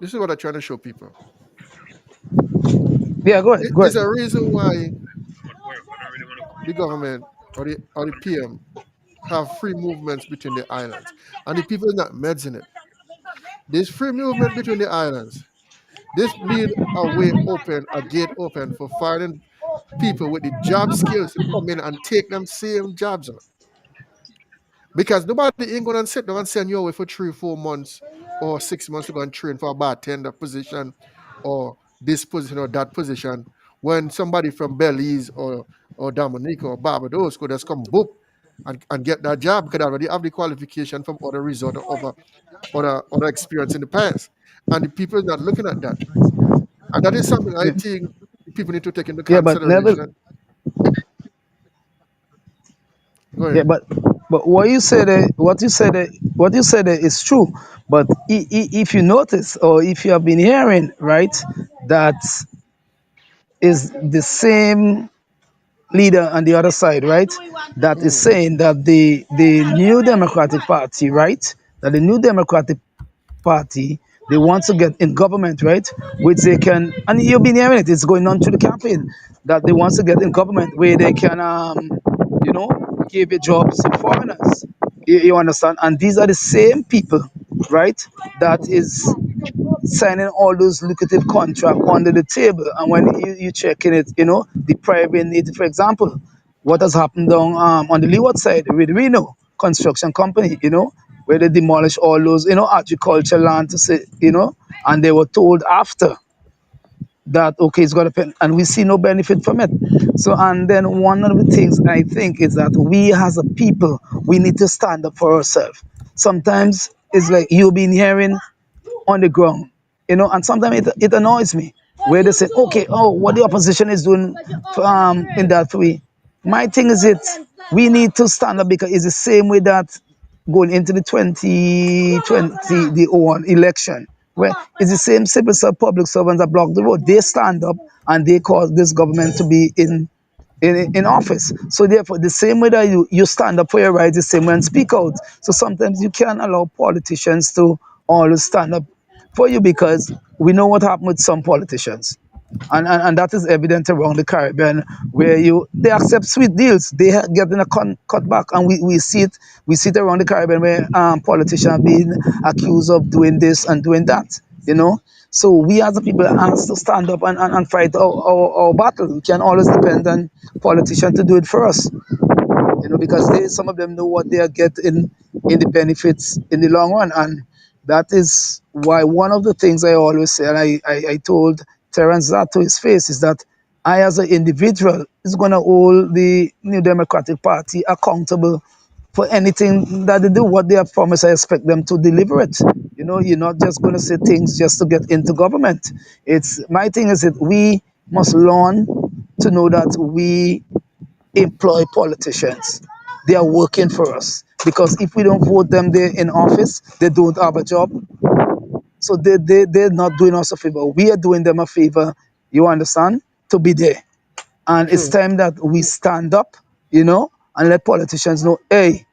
S1: this is what I'm trying to show people.
S3: Yeah, go ahead, go
S1: There's
S3: ahead.
S1: a reason why the government or the PM have free movements between the islands, and the people are not meddling it. There's free movement between the islands. This leave a way open, a gate open for finding people with the job skills to come in and take them same jobs on. Because nobody ain't gonna sit down and send you away for 3, 4 months or 6 months to go and train for a bartender position or this position or that position when somebody from Belize or Dominica or Barbados could just come boop and get that job because they already have the qualification from other resort or other experience in the past. And the people are not looking at that. And that is something I
S3: Yeah,
S1: think people need to take into
S3: yeah, but never.
S1: consideration. Go
S3: Yeah,
S1: ahead.
S3: but what you said is true. But if you notice or if you have been hearing, right, that is the same leader on the other side, right? That is
S1: Mm.
S3: saying that the new Democratic Party, right? That the new Democratic Party they want to get in government, right? Which they can, and you've been hearing it. It's going on through the campaign that they want to get in government where they can, you know, give a jobs to foreigners. You understand? And these are the same people, right? That
S1: Mm-hmm.
S3: is signing all those lucrative contracts under the table. And when you checking it, the private need, for example, what has happened down on the leeward side with Reno construction company, where they demolish all those, agriculture land to say, and they were told after that okay it's got to pen and we see no benefit from it. So and then one of the things I think is that we as a people we need to stand up for ourselves. Sometimes it's like you've been hearing on the ground, and sometimes it annoys me where they say, okay, oh, what the opposition is doing in that way. My thing is we need to stand up because it's the same way that going into the 2020 the one election where it's the same civil public servants that block the road. They stand up and they cause this government to be in office. So therefore, the same way that you stand up for your rights, the same way and speak out. So sometimes you can't allow politicians to always stand up for you because we know what happened with some politicians. And that is evident around the Caribbean where they accept sweet deals. They get in a cut back, and we see it around the Caribbean where politicians are being accused of doing this and doing that. You know, so we as a people have to stand up and fight our battle. We can always depend on politicians to do it for us, because some of them know what they are getting in the benefits in the long run. And that is why one of the things I always say, and I told Terence that to his face, is that I, as an individual, is going to hold the New Democratic Party accountable for anything that they do, what they have promised. I expect them to deliver it. You're not just going to say things just to get into government. It's my thing is that we must learn to know that we employ politicians. They are working for us because if we don't vote them there in office, they don't have a job. So they're not doing us a favor. We are doing them a favor, you understand, to be there. And it's
S1: True.
S3: time that we stand up, and let politicians know, hey,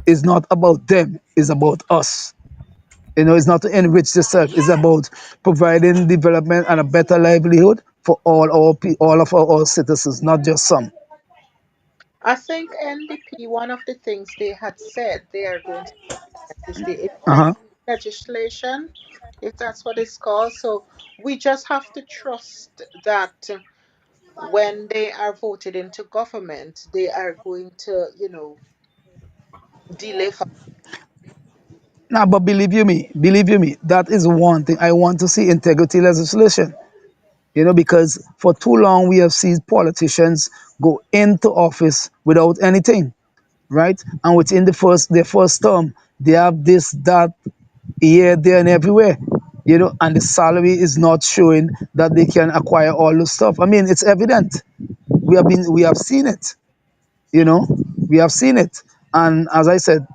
S3: it's not about them, it's about us. It's not to enrich yourself, it's about providing development and a better livelihood for all of our citizens, not just some.
S2: I think NDP, one of the things they had said they are going to implement is the integrity
S3: Uh-huh.
S2: legislation, if that's what it's called. So we just have to trust that when they are voted into government, they are going to, deliver.
S3: Now, but believe you me, that is one thing I want to see integrity legislation. Because for too long we have seen politicians go into office without anything, right? And within their first term, they have this, that, here, there, and everywhere. And the salary is not showing that they can acquire all the stuff. I mean, it's evident. We have seen it. You know, we have seen it. And as I said,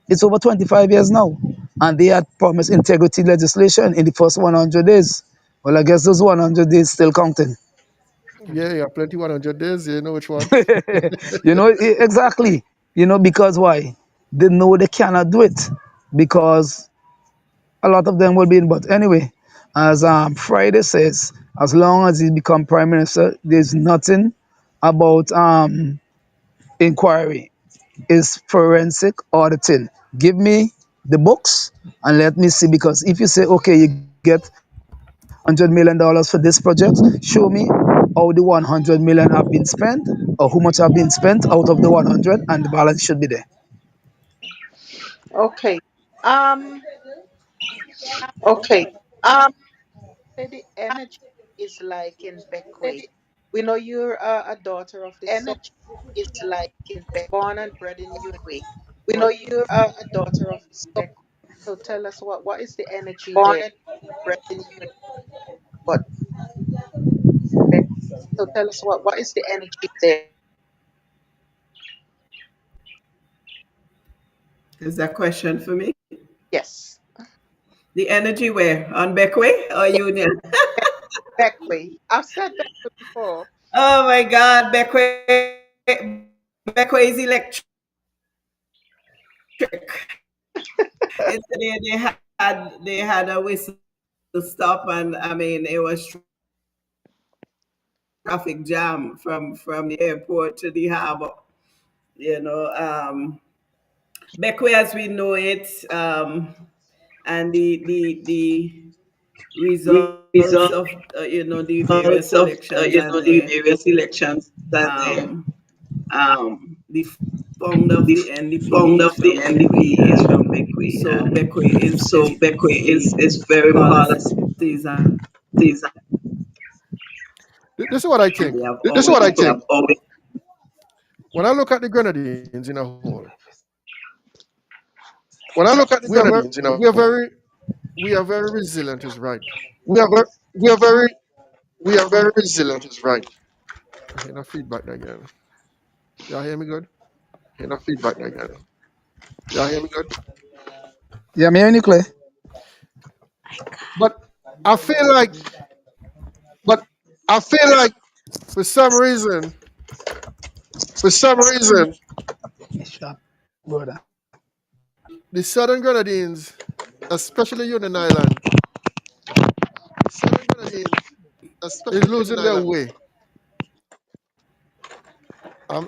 S3: it's over 25 years now. And they had promised integrity legislation in the first 100 days. Well, I guess those 100 days still counting.
S1: Yeah, yeah, plenty 100 days. You know which one?
S3: Exactly. Because why? They know they cannot do it because a lot of them will be in. But anyway, as Friday says, as long as he become prime minister, there's nothing about inquiry. Is forensic auditing. Give me the books and let me see. Because if you say, okay, you get $100 million for this project, show me how the 100 million have been spent or how much have been spent out of the 100, and the balance should be there.
S2: Okay. Um,
S4: Okay.
S2: say the energy is like in Beckway. We know you're a daughter of the soil,
S4: Energy is like in
S2: born and bred in you.
S4: Beckway. We know you're a daughter of soul,
S2: So tell us what is the energy
S4: born
S2: there?
S4: and bred in you.
S2: But
S4: So tell us what is the energy there? Is that question for me?
S2: yes,
S4: The energy where? On Beckway or
S2: yeah,
S4: Union?
S2: Beckway. I've said Beckway before.
S4: Oh my God, Beckway Beckway is electric. Yesterday they had a whistle stop, and I mean it was traffic jam from the airport to the harbor. You know, Beckway as we know it, and the results of the various elections and um, the founder of the NDP is from Beckway, and so Beckway is very policies, and
S1: This is what I
S4: they
S1: think.
S4: have always
S1: When I look at the Grenadines in a whole,
S5: When I look at the
S1: we are very,
S5: Grenadines in a
S1: we are
S5: whole,
S1: very, we are very resilient. Is right.
S5: we are very, we are very, we are very resilient. Is right.
S1: I hear no feedback again. Y'all hear me good?
S5: Enough feedback again. Y'all hear me good?
S3: Yeah, me hear you clear.
S1: But I feel like
S5: But I feel like
S1: for some reason
S5: for some reason
S3: Sharp, brother.
S1: the Southern Grenadines, especially Union Island,
S5: the Southern Grenadines,
S1: is
S5: especially Union
S1: losing their
S5: Island,
S1: way.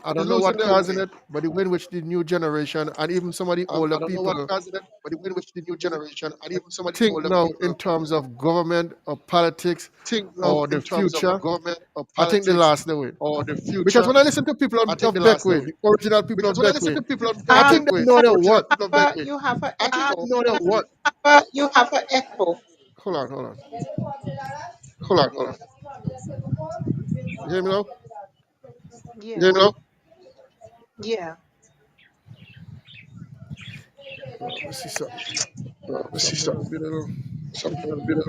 S1: I
S5: is
S1: don't know
S5: losing
S1: what
S5: their
S1: causing
S5: way.
S1: it, but the way in which the new generation and even some of the older
S5: I don't know what
S1: people
S5: caused it, but the way in which the new generation and even some of the
S1: think
S5: older
S1: now in
S5: people
S1: terms of government or politics
S5: think now
S1: or the
S5: in terms of
S1: future,
S5: government or
S1: I think they
S5: politics
S1: lost their way.
S5: or the
S1: Because
S5: future.
S1: when I listen to people
S5: I think
S1: of
S5: they lost their
S1: Beckway,
S5: way.
S1: the original people
S5: Because
S1: of
S5: when I listen
S1: Beckway,
S5: to people
S1: I
S5: of
S1: think
S5: Beckway,
S1: they know their
S5: original
S1: what?
S5: people of Beckway,
S2: You have an
S5: I think
S2: echo.
S5: they know their what?
S2: You have an echo.
S1: Hold on.
S5: Hold on.
S1: You hear me now?
S5: You
S2: Yeah,
S5: know?
S2: yeah.
S1: Let me see something.
S5: Let's see
S1: Something a
S5: something.
S1: bit of
S5: Something a bit of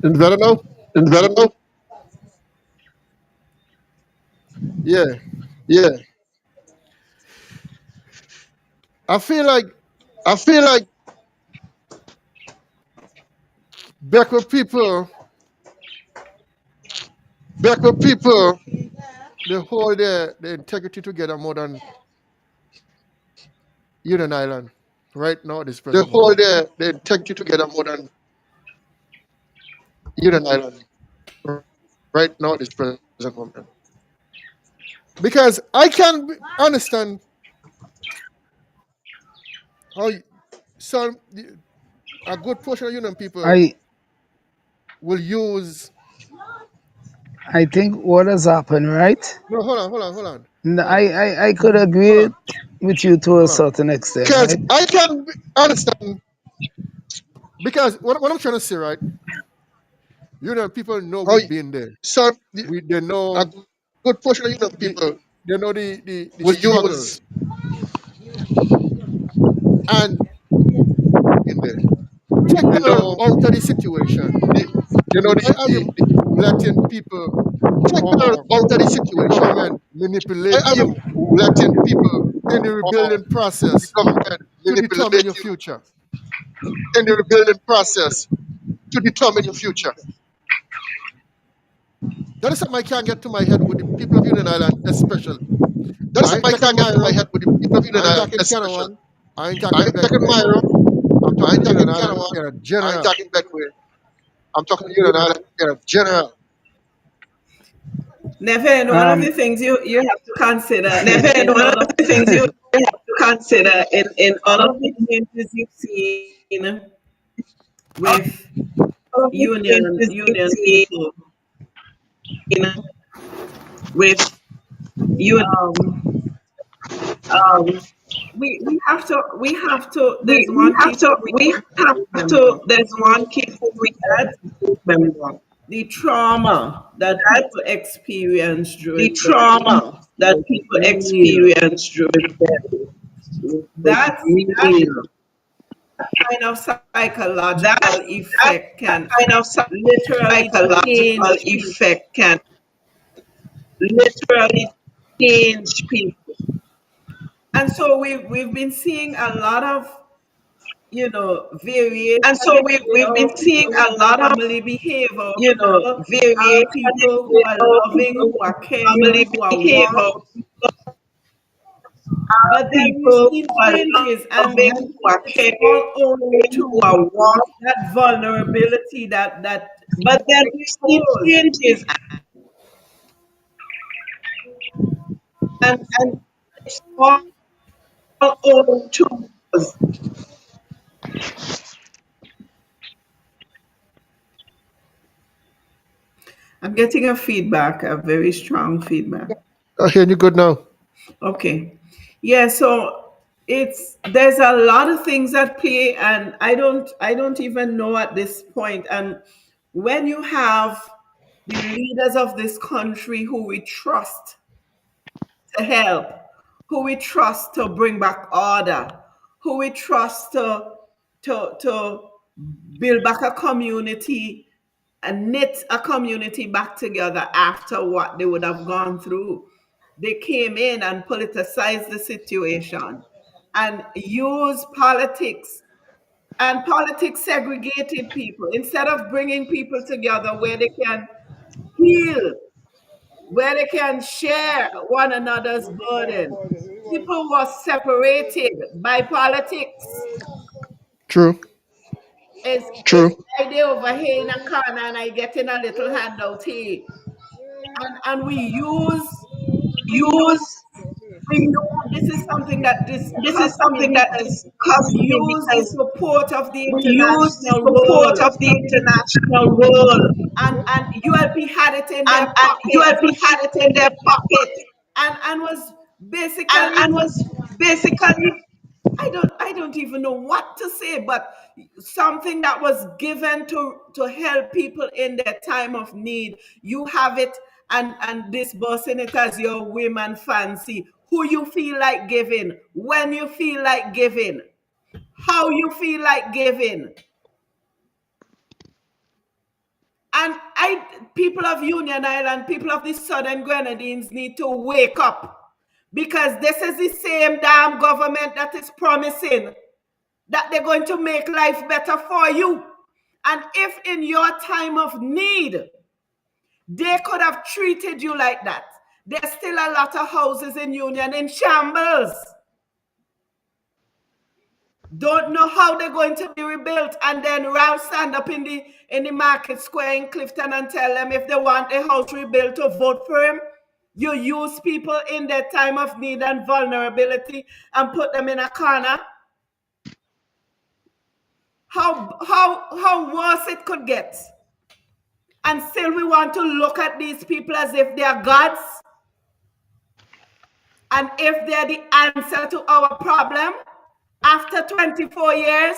S1: it's better now?
S5: better now.
S1: Yeah.
S5: Yeah.
S1: I feel like
S5: I feel like
S1: Beckway people
S5: Beckway people
S1: they hold their integrity together more than Union Island right now at this
S5: they
S1: present
S5: hold
S1: moment.
S5: their integrity together more than Union Island right now at this present moment.
S1: Because I can understand how some a good portion of Union people
S3: I
S1: will use.
S3: I think what has happened, right?
S1: No, hold on,
S3: I could
S1: hold
S3: agree
S1: on,
S3: with you to a
S1: hold on.
S3: certain extent,
S5: Because
S3: right?
S5: I can understand
S1: Because what I'm trying to say, right? Union people know
S5: how
S1: we've been there.
S5: some
S1: They
S5: a
S1: know
S5: good portion of
S1: the
S5: people
S1: they know the
S5: will use
S1: struggles and
S5: in there.
S1: take
S5: They
S1: her
S5: know
S1: out of the situation. Why are you letting people
S5: take her
S1: or
S5: out of the
S1: the
S5: situation.
S1: government
S5: Why
S1: manipulate
S5: are
S1: you
S5: you letting people
S1: in the
S5: or
S1: rebuilding
S5: the
S1: process
S5: government
S1: to determine
S5: manipulate
S1: your
S5: you
S1: future?
S5: in the rebuilding process to determine your future?
S1: That is something I can't get to my head with the people of Union Island, especially.
S5: That is
S1: I
S5: something
S1: ain't
S5: I
S1: talking
S5: can't get to my
S1: Myra,
S5: head with the people of Union
S1: I ain't
S5: Island,
S1: talking
S5: especially.
S1: Canawan, I ain't
S5: I
S1: talking
S5: ain't talking
S1: Beckway.
S5: Myra,
S1: I'm
S5: I
S1: talking
S5: ain't
S1: Union
S5: talking
S1: Island
S5: Canawan,
S1: in a
S5: I ain't
S1: general.
S5: talking Beckway. I'm talking Union Island in a general.
S4: Nevin, one of the
S3: Um,
S4: things you have to consider
S5: Nevin,
S4: in
S5: one
S4: all
S5: of
S4: of
S5: the things you have to consider in all
S4: all
S5: of
S4: of the changes you've seen with
S5: all of the
S4: union
S5: changes you've
S4: people,
S5: seen with you.
S4: um,
S5: Um,
S4: we have to there's
S5: we
S4: one
S5: have
S4: key
S5: to
S4: thing we
S5: we
S4: have
S5: have
S4: to
S5: to.
S4: remember
S5: There's one key thing we
S4: that
S5: have to remember:
S4: the trauma that
S5: that
S4: people experience
S5: the
S4: during
S5: trauma that
S4: was
S5: people
S4: real.
S5: experience during them was
S4: That
S5: real.
S4: kind of
S5: That
S4: psychological
S5: that
S4: effect can
S5: kind of
S4: literally
S5: psychological
S4: change people.
S5: effect can literally change people.
S4: And so we've been seeing a lot of, variation
S2: And so
S4: in the way
S2: we've been
S4: our
S2: seeing
S4: people
S2: a lot of,
S4: normally behave. Our people are
S2: variation
S4: people
S2: in
S4: who are
S2: how
S4: loving,
S2: people
S4: who are caring,
S2: normally
S4: who are
S2: behave.
S4: warm.
S2: Our
S4: But then we've
S2: people
S4: seen
S2: who are
S4: changes, and
S2: loving, who are
S4: it's
S2: caring,
S4: all owing
S2: who
S4: to
S2: are warm.
S4: that vulnerability that
S2: But then we've seen
S4: exposed.
S2: changes, and it's all owing to us.
S4: I'm getting a feedback, a very strong feedback.
S1: I hear you good now.
S4: Okay. Yeah, so there's a lot of things at play, and I don't even know at this point. And when you have the leaders of this country who we trust to help, who we trust to bring back order, who we trust to build back a community and knit a community back together after what they would have gone through. They came in and politicized the situation and used politics, and politics segregated people instead of bringing people together where they can heal, where they can share one another's burden. People were separated by politics.
S1: True.
S4: It's I day over here in a corner and I get in a little handout here. And we use
S2: Use we
S4: this is something that
S2: This is
S4: disgusts me
S2: something that
S4: because
S2: disgusts
S4: we
S2: me
S4: use the
S2: because
S4: support of the
S2: we use the
S4: international
S2: support
S4: world,
S2: of the international world,
S4: and ULP had it in their
S2: and
S4: pocket,
S2: ULP had it in their pocket,
S4: and was basically,
S2: and was basically
S4: I don't even know what to say, but something that was given to help people in their time of need. You have it, and disbursing it as your whim and fancy. Who you feel like giving, when you feel like giving, how you feel like giving. And people of Union Island, people of the Southern Grenadines need to wake up, because this is the same damn government that is promising that they're going to make life better for you. And if in your time of need, they could have treated you like that, there's still a lot of houses in Union in shambles. Don't know how they're going to be rebuilt. And then Ralph stand up in the market square in Clifton and tell them if they want a house rebuilt to vote for him. You use people in their time of need and vulnerability and put them in a corner. How worse it could get. And still we want to look at these people as if they are gods, and if they're the answer to our problem after 24 years.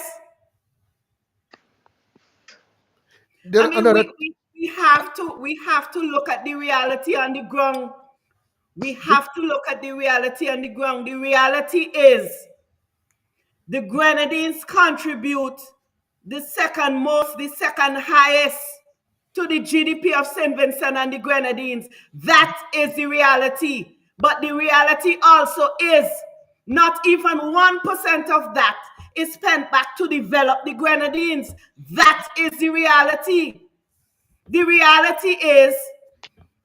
S4: I
S1: Then
S4: mean,
S1: another
S4: we have to look at the reality on the ground. We have to look at the reality on the ground. The reality is the Grenadines contribute the second highest to the GDP of St. Vincent and the Grenadines. That is the reality. But the reality also is not even 1% of that is spent back to develop the Grenadines. That is the reality. The reality is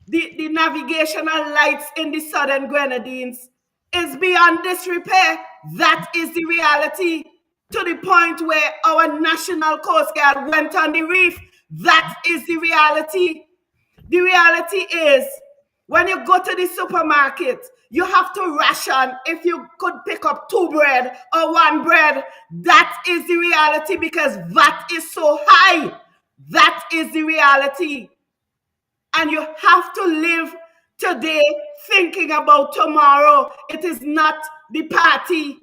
S4: the navigational lights in the Southern Grenadines is beyond disrepair. That is the reality, to the point where our National Coast Guard went on the reef. That is the reality. The reality is, when you go to the supermarket, you have to ration if you could pick up 2 bread or 1 bread. That is the reality, because VAT is so high. That is the reality. And you have to live today thinking about tomorrow. It is not the party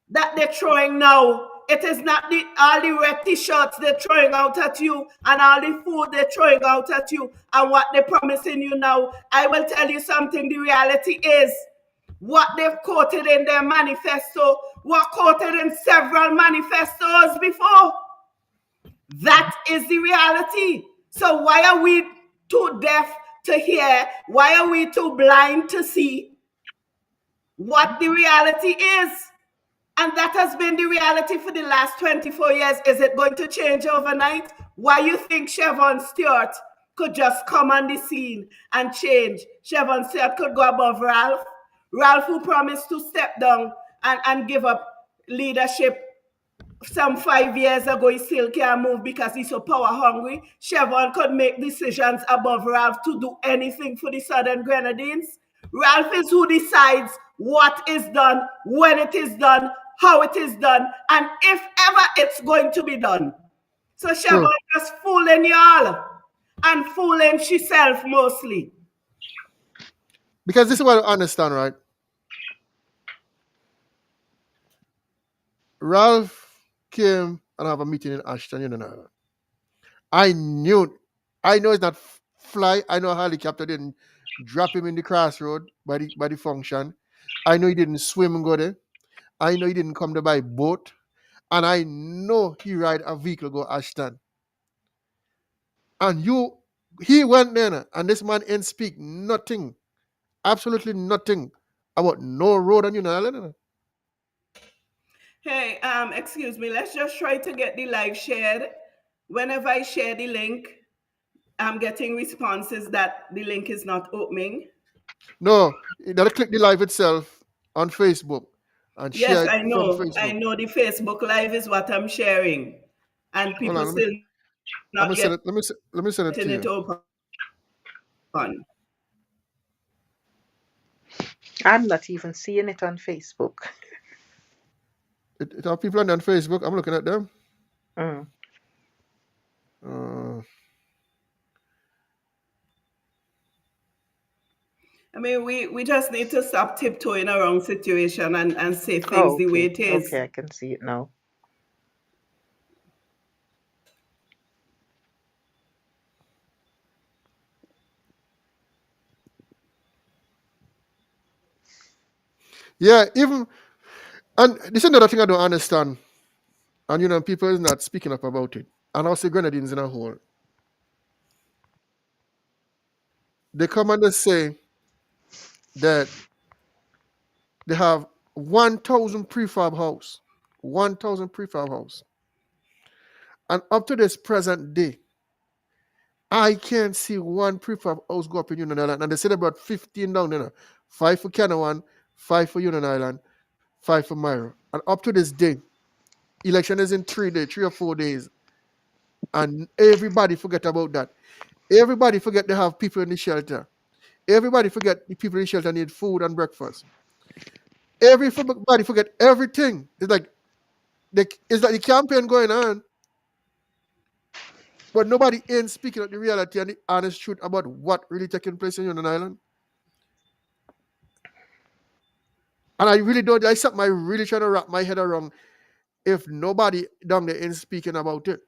S4: that they're throwing now. It is not all the red t-shirts they're throwing out at you, and all the food they're throwing out at you, and what they're promising you now. I will tell you something. The reality is, what they've quoted in their manifesto were quoted in several manifestos before. That is the reality. So why are we too deaf to hear? Why are we too blind to see? what the reality is. And that has been the reality for the last 24 years. Is it going to change overnight? Why you think Chevron Stewart could just come on the scene and change? Chevron Stewart could go above Ralph. Ralph, who promised to step down and give up leadership some 5 years ago, he still can't move because he's so power hungry. Chevron could make decisions above Ralph to do anything for the Southern Grenadines. Ralph is who decides what is done, when it is done, how it is done, and if ever it's going to be done. So Chevron just fooling y'all and fooling herself mostly.
S1: Because this is what I understand, right? Ralph came and have a meeting in Ashton, Island. I know it's not fly. I know a helicopter didn't drop him in the crossroad by the function. I know he didn't swim and go there. I know he didn't come there by boat. And I know he ride a vehicle go Ashton. And he went there and this man ain't speak nothing, absolutely nothing about no road on Island.
S4: Hey, excuse me, let's just try to get the live shared. Whenever I share the link, I'm getting responses that the link is not opening.
S1: No, you gotta click the live itself on Facebook and
S4: Yes,
S1: share it
S4: I
S1: from
S4: know.
S1: Facebook.
S4: I know the Facebook Live is what I'm sharing, and
S1: Hold
S4: people
S1: on,
S4: still
S1: let
S4: not
S1: me send it. Let me send it to
S4: getting it
S1: you.
S4: open.
S2: I'm not even seeing it on Facebook.
S1: It have people on Facebook. I'm looking at them.
S2: Mm.
S4: I mean, we just need to stop tiptoeing around situation and say things
S2: Oh,
S4: the way
S2: okay.
S4: it is.
S2: Okay, I can see it now.
S1: Yeah, even and this is another thing I don't understand. And people is not speaking up about it. And also Grenadines in a whole. They come and they say that they have 1,000 prefab house. 1,000 prefab house. And up to this present day, I can't see one prefab house go up in Union Island. And they said about 15 down there. 5 for Canawan, 5 for Union Island, 5 for Myra. And up to this day, election is in 3 days, 3 or 4 days. And everybody forget about that. Everybody forget they have people in the shelter. Everybody forget the people in the shelter need food and breakfast. Everybody forget everything. It's like the campaign going on, but nobody ain't speaking of the reality and the honest truth about what really taking place in Union Island. And I really don't. That's something I really trying to wrap my head around. If nobody down there ain't speaking about it,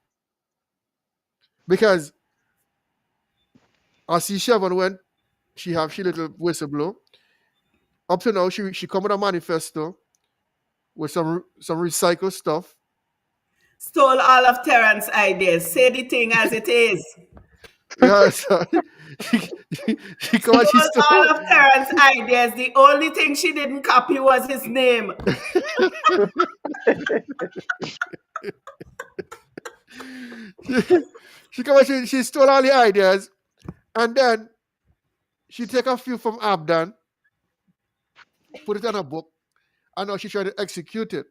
S1: because I see Chevron when she little whistleblow. Up to now, she come with a manifesto with some recycled stuff.
S4: Stole all of Terrance's ideas. Say the thing as it is.
S1: Yeah, so she come and she
S4: Stole all
S1: stole.
S4: of Terrance's ideas. The only thing she didn't copy was his name.
S1: She come and she stole all the ideas, and then she take a few from Abdan, put it in a book, and now she trying to execute it.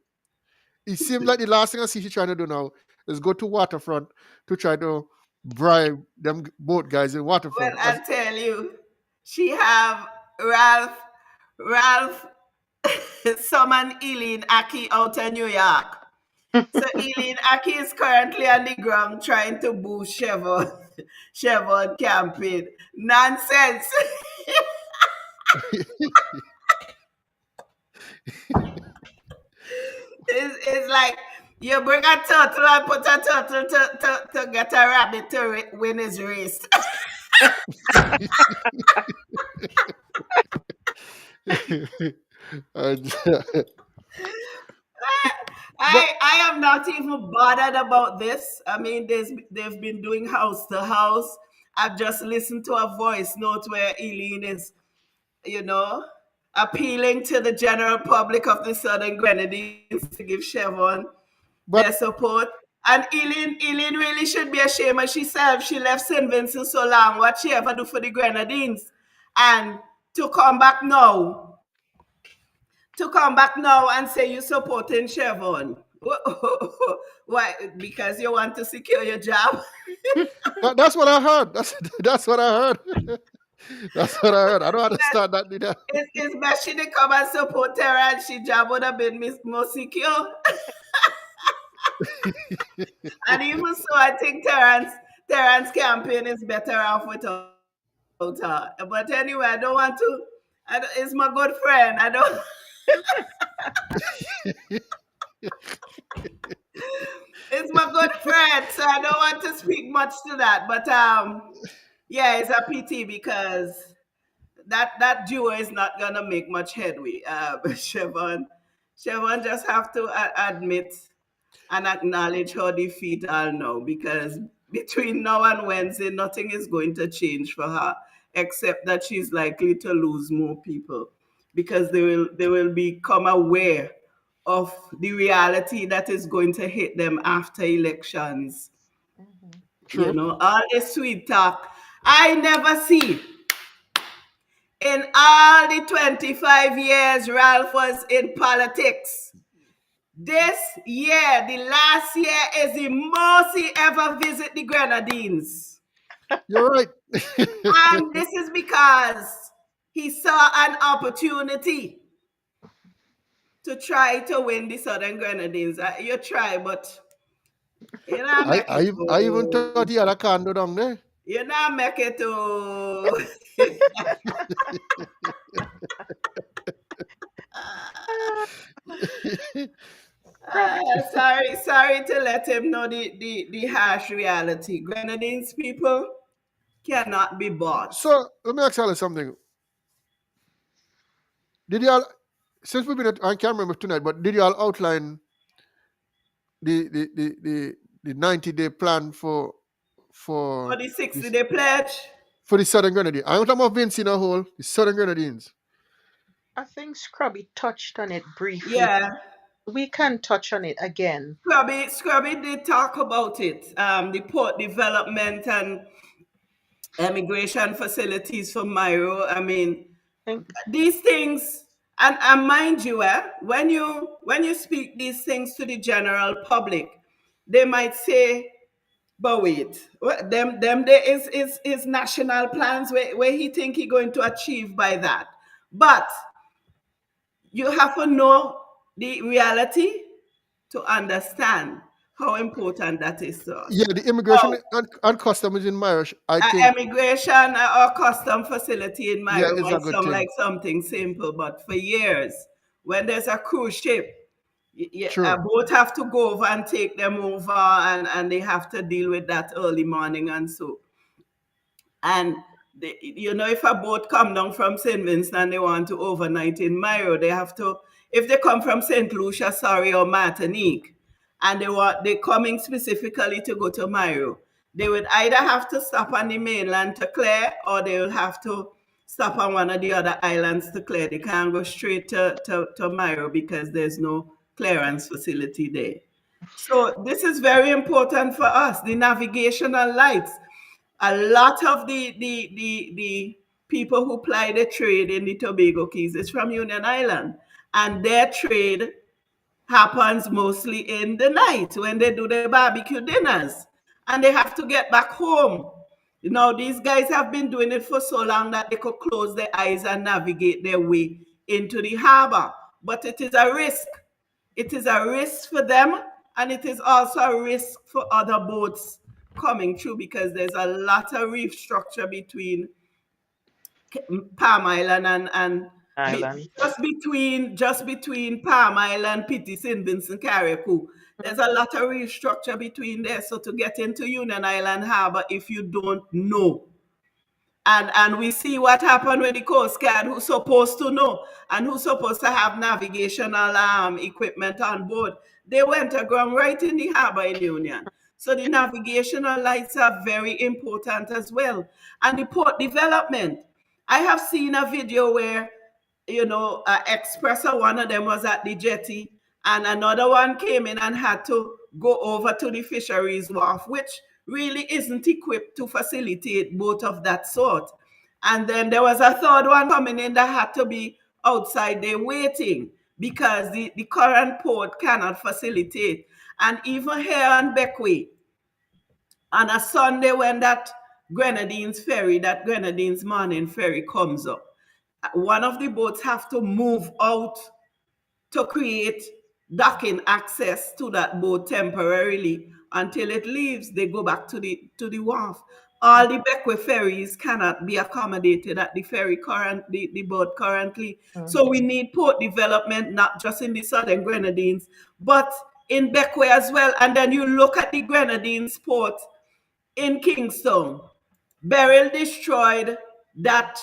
S1: It seems like the last thing I see she trying to do now is go to Waterfront to try to bribe them boat guys in
S4: Well,
S1: Waterfront.
S4: I tell you, she have Ralph summon Eileen Aki out of New York. So Eileen Aki is currently on the ground trying to boost Chevron campaign. Nonsense. It's like you bring a turtle and put a turtle to get a rabbit to win his race. I am not even bothered about this. I mean, they've been doing house to house. I've just listened to a voice note where Eileen is, you know, appealing to the general public of the Southern Grenadines to give Chevron their
S1: But
S4: support. And Eileen really should be ashamed of herself. She left St. Vincent so long. What she ever do for the Grenadines? And to come back now, and say you're supporting Chevron. Why? Because you want to secure your job?
S1: that's what I heard. That's what I heard. That's what I heard. I don't understand that neither.
S4: It's best she didn't come and support her and she job would have been more secure. And even so, I think Terrence campaign is better off without her. But anyway, I don't want to. It's my good friend. I don't. It's my good friend, so I don't want to speak much to that. But yeah, it's a pity because that duo is not gonna make much headway. Chevron just have to admit and acknowledge her defeat all now, because between now and Wednesday, nothing is going to change for her except that she's likely to lose more people because they will become aware of the reality that is going to hit them after elections. You
S1: True.
S4: know, all this sweet talk. I never see in all the 25 years Ralph was in politics. This year, the last year, is the most he ever visit the Grenadines.
S1: You're right.
S4: And this is because he saw an opportunity to try to win the Southern Grenadines. You try, but you not make it.
S1: I even thought he had a condo down there.
S4: You not make it to. Sorry to let him know the harsh reality. Grenadines people cannot be bought.
S1: So let me ask you something. Did y'all, since we've been at, I can't remember tonight, but did y'all outline the 90-day plan
S4: For
S1: for
S4: the 60
S1: this
S4: day pledge.
S1: for the Southern Grenadines? I'm talking about Vince in a whole, the Southern Grenadines.
S2: I think Scrubby touched on it briefly.
S4: Yeah.
S2: We can touch on it again.
S4: Scrubby did talk about it. The port development and immigration facilities for Myro. I mean,
S2: Think
S4: these things, and mind you, when you speak these things to the general public, they might say, but wait, them there is national plans where he think he going to achieve by that. But you have to know the reality to understand how important that is to us.
S1: Yeah, the immigration and customs in Irish, I think,
S4: Immigration or custom facility in
S1: yeah,
S4: Myro
S1: is a
S4: might
S1: good
S4: sound
S1: thing.
S4: like something simple, but for years, when there's a cruise ship, a
S1: True.
S4: boat have to go over and take them over, and they have to deal with that early morning and so. And if a boat come down from St. Vincent and they want to overnight in Myro, they have to. If they come from St. Lucia, sorry, or Martinique, and they coming specifically to go to Myro, they would either have to stop on the mainland to clear, or they will have to stop on one of the other islands to clear. They can't go straight to Myro because there's no clearance facility there. So this is very important for us. The navigational lights. A lot of the people who ply the trade in the Tobago Keys is from Union Island, and their trade happens mostly in the night when they do their barbecue dinners, and they have to get back home. These guys have been doing it for so long that they could close their eyes and navigate their way into the harbor. But it is a risk. It is a risk for them, and it is also a risk for other boats coming through because there's a lot of reef structure between Palm Island and
S2: Island.
S4: just between Palm Island, Pity, St. Vincent, Carriacou. There's a lot of reef structure between there. So to get into Union Island Harbor, if you don't know, and we see what happened with the Coast Guard, who's supposed to know and who's supposed to have navigational equipment on board. They went aground right in the harbor in Union. So the navigational lights are very important as well. And the port development. I have seen a video where expressor. One of them was at the jetty, and another one came in and had to go over to the fisheries wharf, which really isn't equipped to facilitate both of that sort. And then there was a third one coming in that had to be outside there waiting because the current port cannot facilitate. And even here on Beckway, on a Sunday when that Grenadines morning ferry comes up, one of the boats have to move out to create docking access to that boat temporarily until it leaves. They go back to the wharf. All the Beckway ferries cannot be accommodated at the boat currently. So we need port development, not just in the Southern Grenadines, but in Beckway as well. And then you look at the Grenadines port in Kingston. Beryl destroyed that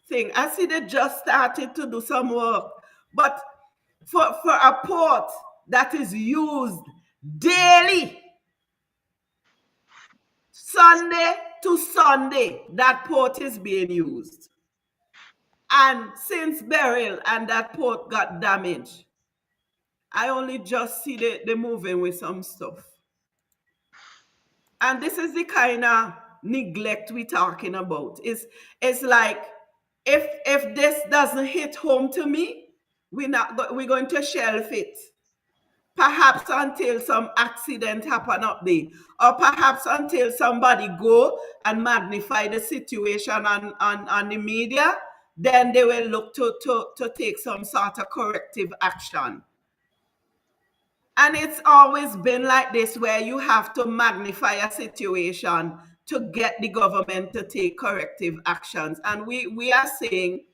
S4: thing. I see they just started to do some work. But for a port that is used daily, Sunday to Sunday, that port is being used. And since Beryl and that port got damaged, I only just see they moving with some stuff. And this is the kind of neglect we're talking about. It's like if this doesn't hit home to me, we're going to shelf it. Perhaps until some accident happen up there, or perhaps until somebody go and magnify the situation on the media, then they will look to take some sort of corrective action. And it's always been like this, where you have to magnify a situation to get the government to take corrective actions. And we are saying,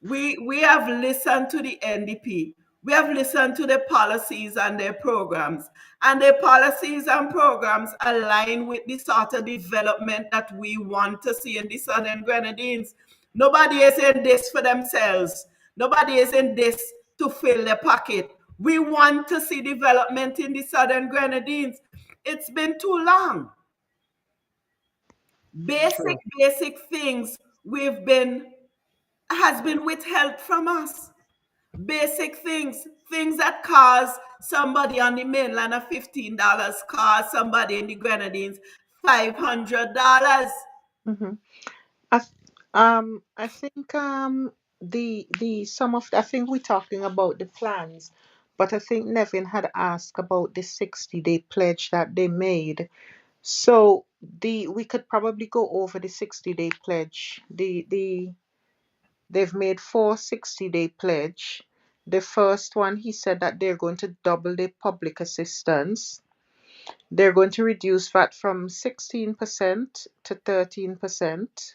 S4: we have listened to the NDP. We have listened to the policies and their programs. And their policies and programs align with the sort of development that we want to see in the Southern Grenadines. Nobody is in this for themselves. Nobody is in this to fill their pocket. We want to see development in the Southern Grenadines. It's been too long. Basic things has been withheld from us. Basic things that cause somebody on the mainland a $15, cause somebody in the Grenadines $500.
S2: Mm-hmm. I think the some of I think we're talking about the plans, but I think Nevin had asked about the 60-day pledge that they made. So we could probably go over the 60-day pledge. They've made 4 60-day pledge. The first one, he said that they're going to double the public assistance. They're going to reduce VAT from 16% to 13%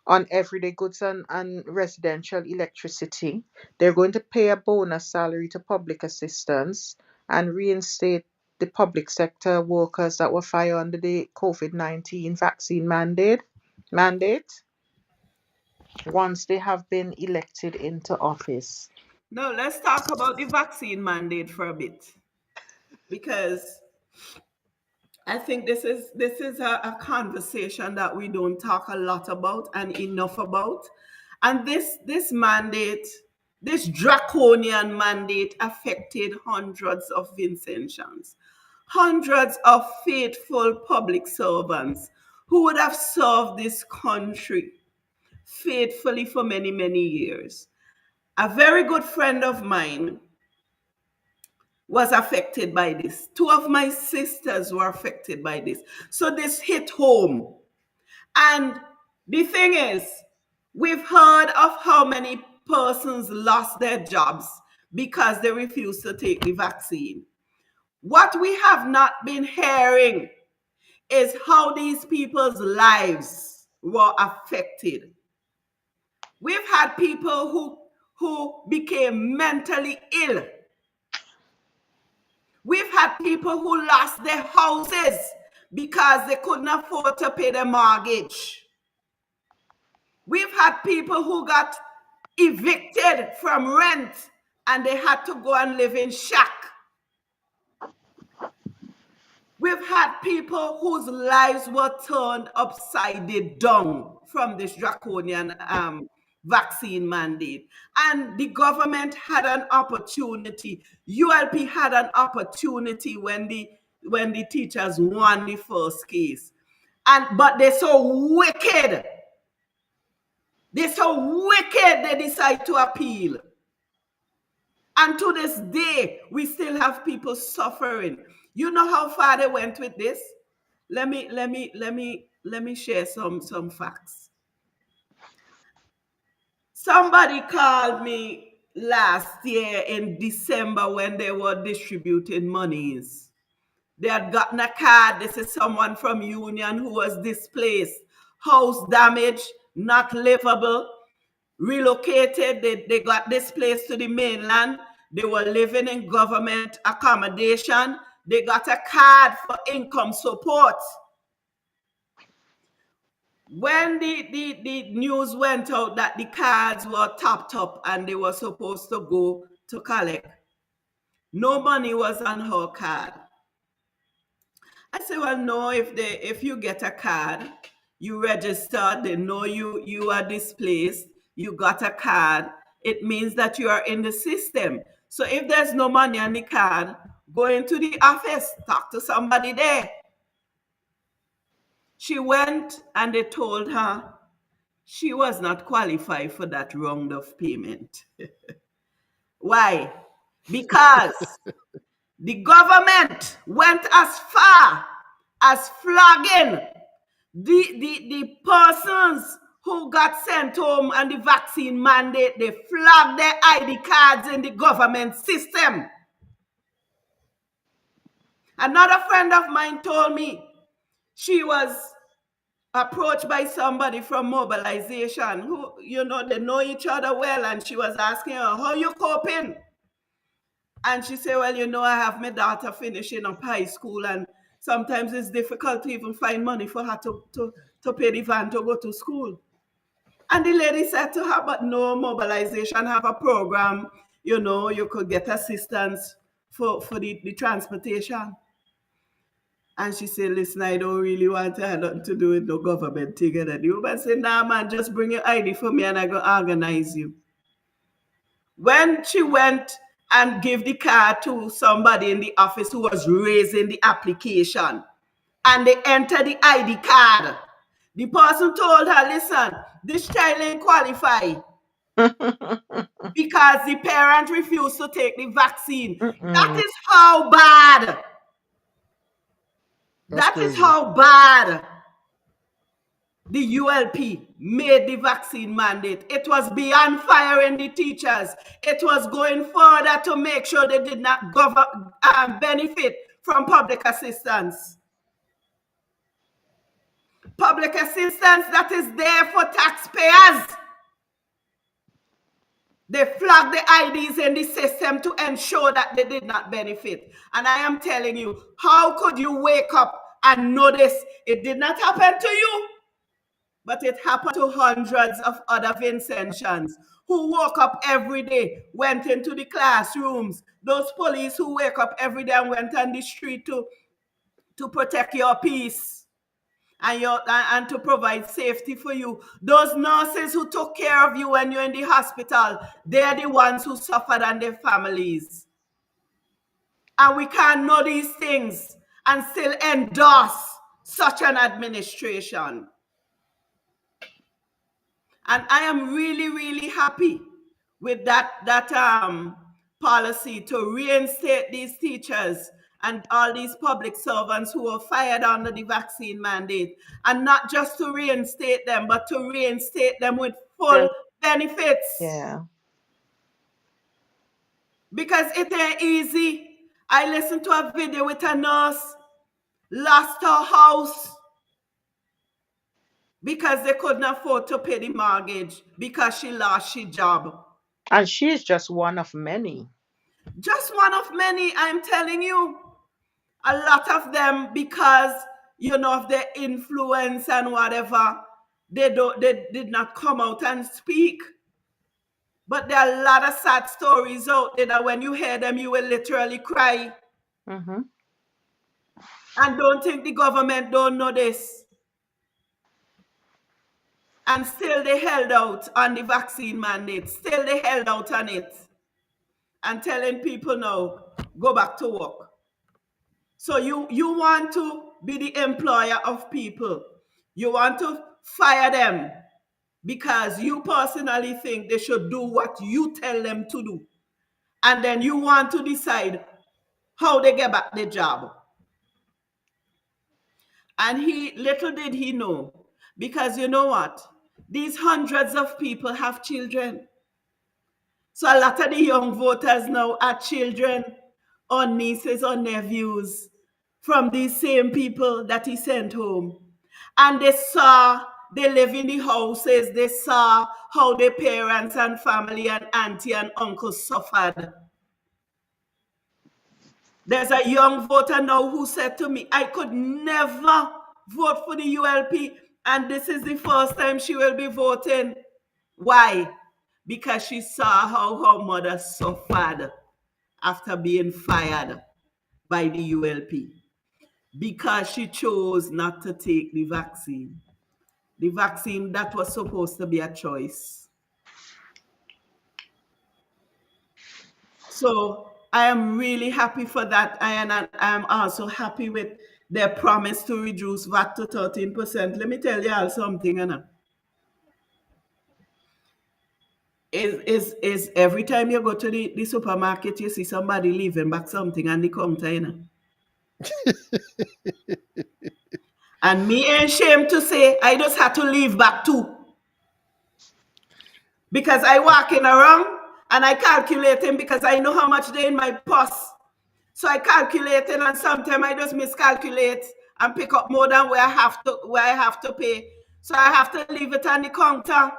S2: on everyday goods and residential electricity. They're going to pay a bonus salary to public assistants and reinstate the public sector workers that were fired under the COVID-19 vaccine mandate once they have been elected into office.
S4: No, let's talk about the vaccine mandate for a bit, because I think this is a conversation that we don't talk a lot about and enough about. And this mandate, this draconian mandate, affected hundreds of Vincentians, hundreds of faithful public servants who would have served this country faithfully for many, many years. A very good friend of mine was affected by this. Two of my sisters were affected by this. So this hit home. And the thing is, we've heard of how many persons lost their jobs because they refused to take the vaccine. What we have not been hearing is how these people's lives were affected. We've had people who became mentally ill. We've had people who lost their houses because they couldn't afford to pay their mortgage. We've had people who got evicted from rent and they had to go and live in shack. We've had people whose lives were turned upside down from this draconian vaccine mandate. And the government had an opportunity. ULP had an opportunity when the teachers won the first case. But they're so wicked. They're so wicked they decide to appeal. And to this day, we still have people suffering. You know how far they went with this? Let me share some facts. Somebody called me last year in December when they were distributing monies. They had gotten a card. This is someone from Union who was displaced, house damage, not livable, relocated. They got displaced to the mainland. They were living in government accommodation. They got a card for income support. When the news went out that the cards were topped up and they were supposed to go to collect, no money was on her card. I said, well, no, if you get a card, you register, they know you are displaced, you got a card, it means that you are in the system. So if there's no money on the card, go into the office, talk to somebody there. She went and they told her she was not qualified for that round of payment. Why? Because the government went as far as flogging the persons who got sent home and the vaccine mandate. They flagged their ID cards in the government system. Another friend of mine told me she was approached by somebody from mobilization who, they know each other well, and she was asking her, how you coping? And she said, well, I have my daughter finishing up high school, and sometimes it's difficult to even find money for her to pay the van to go to school. And the lady said to her, but no, mobilization have a program, you could get assistance for the transportation. And she said, listen, I don't really want to have nothing to do with no government thing. And the woman said, nah, man, just bring your ID for me and I go organize you. When she went and gave the card to somebody in the office who was raising the application, and they entered the ID card, the person told her, listen, this child ain't qualified because the parent refused to take the vaccine. That is how bad. That is how bad the ULP made the vaccine mandate. It was beyond firing the teachers. It was going further to make sure they did not benefit from public assistance. Public assistance that is there for taxpayers. They flagged the IDs in the system to ensure that they did not benefit. And I am telling you, how could you wake up and notice it did not happen to you? But it happened to hundreds of other Vincentians who woke up every day, went into the classrooms. Those police who wake up every day and went on the street to protect your peace and to provide safety for you. Those nurses who took care of you when you're in the hospital, they're the ones who suffered and their families. And we can't know these things and still endorse such an administration. And I am really, really happy with that policy to reinstate these teachers and all these public servants who were fired under the vaccine mandate. And not just to reinstate them, but to reinstate them with full benefits.
S2: Yeah.
S4: Because it ain't easy. I listened to a video with a nurse, lost her house because they couldn't afford to pay the mortgage because she lost her job.
S2: And she's just one of many.
S4: Just one of many, I'm telling you. A lot of them, because, of their influence and whatever, they did not come out and speak. But there are a lot of sad stories out there that when you hear them, you will literally cry.
S2: Mm-hmm.
S4: And don't think the government don't know this. And still they held out on the vaccine mandate. Still they held out on it. And telling people now, go back to work. So you want to be the employer of people. You want to fire them because you personally think they should do what you tell them to do. And then you want to decide how they get back the job. And little did he know, because you know what? These hundreds of people have children. So a lot of the young voters now are children or nieces or nephews from these same people that he sent home. And they live in the houses, they saw how their parents and family and auntie and uncle suffered. There's a young voter now who said to me, I could never vote for the ULP, and this is the first time she will be voting. Why? Because she saw how her mother suffered after being fired by the ULP, because she chose not to take the vaccine. The vaccine that was supposed to be a choice. So I am really happy for that. And I am also happy with their promise to reduce VAT to 13%. Let me tell you all something, Anna. Is every time you go to the supermarket, you see somebody leaving back something on the counter, you know. And me ain't ashamed to say I just had to leave back too. Because I walking around and I calculating because I know how much they in my purse. So I calculating, and sometimes I just miscalculate and pick up more than where I have to pay. So I have to leave it on the counter.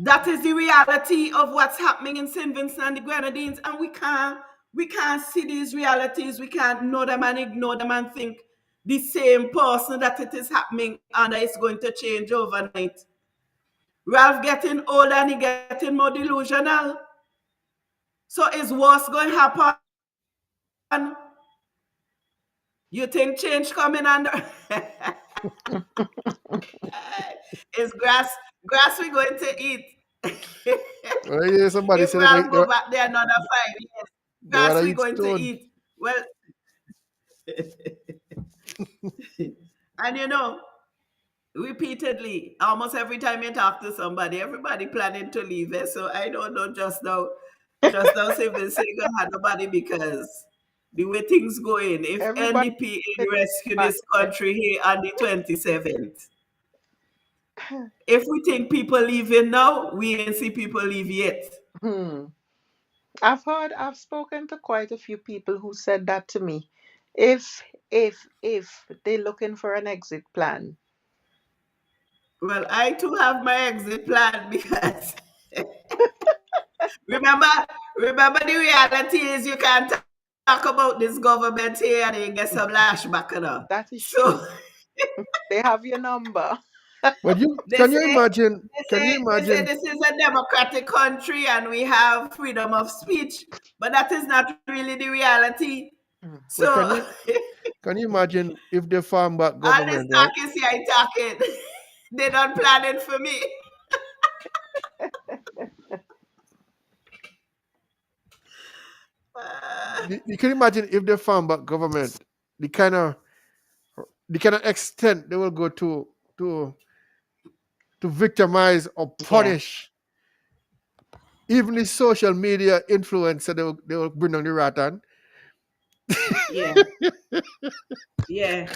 S4: That is the reality of what's happening in St. Vincent and the Grenadines, and we can't see these realities. We can't know them and ignore them and think the same person that it is happening under is going to change overnight. Ralph getting older and he getting more delusional. So is what's going to happen? You think change coming under? Is grass we going to eat?
S1: Yeah, somebody
S4: If
S1: said
S4: Ralph go back there another 5 years,
S1: they
S4: grass
S1: rather
S4: we
S1: eat
S4: going to
S1: stone.
S4: eat. Well, and you know, repeatedly, almost every time you talk to somebody, everybody planning to leave. So I don't know just now say they say go had nobody, because the way things going, if
S2: Everybody
S4: NDP
S2: said
S4: in rescue
S2: back
S4: this
S2: there.
S4: country here on the 27th, if we think people leaving now, we ain't see people leave yet.
S2: Hmm. I've spoken to quite a few people who said that to me. If they're looking for an exit plan.
S4: Well, I too have my exit plan because remember, remember the reality is you can't talk about this government here and you get some lashback, you know.
S2: That is
S4: So
S2: true. They have your number.
S1: But you
S4: they
S1: can you
S4: say
S1: imagine?
S4: they
S1: Can you
S4: say they say
S1: imagine?
S4: this is a democratic country and we have freedom of speech, but that is not really the reality.
S2: Mm.
S4: So
S1: But can you imagine if the farm back
S4: all this
S1: government, right?
S4: talk is here talking. They don't plan it for me.
S1: You can imagine if the farm back government, the kind of extent they will go to to victimize or
S2: Yeah.
S1: punish even the social media influencer they will bring on the rattan.
S4: Yeah, yeah.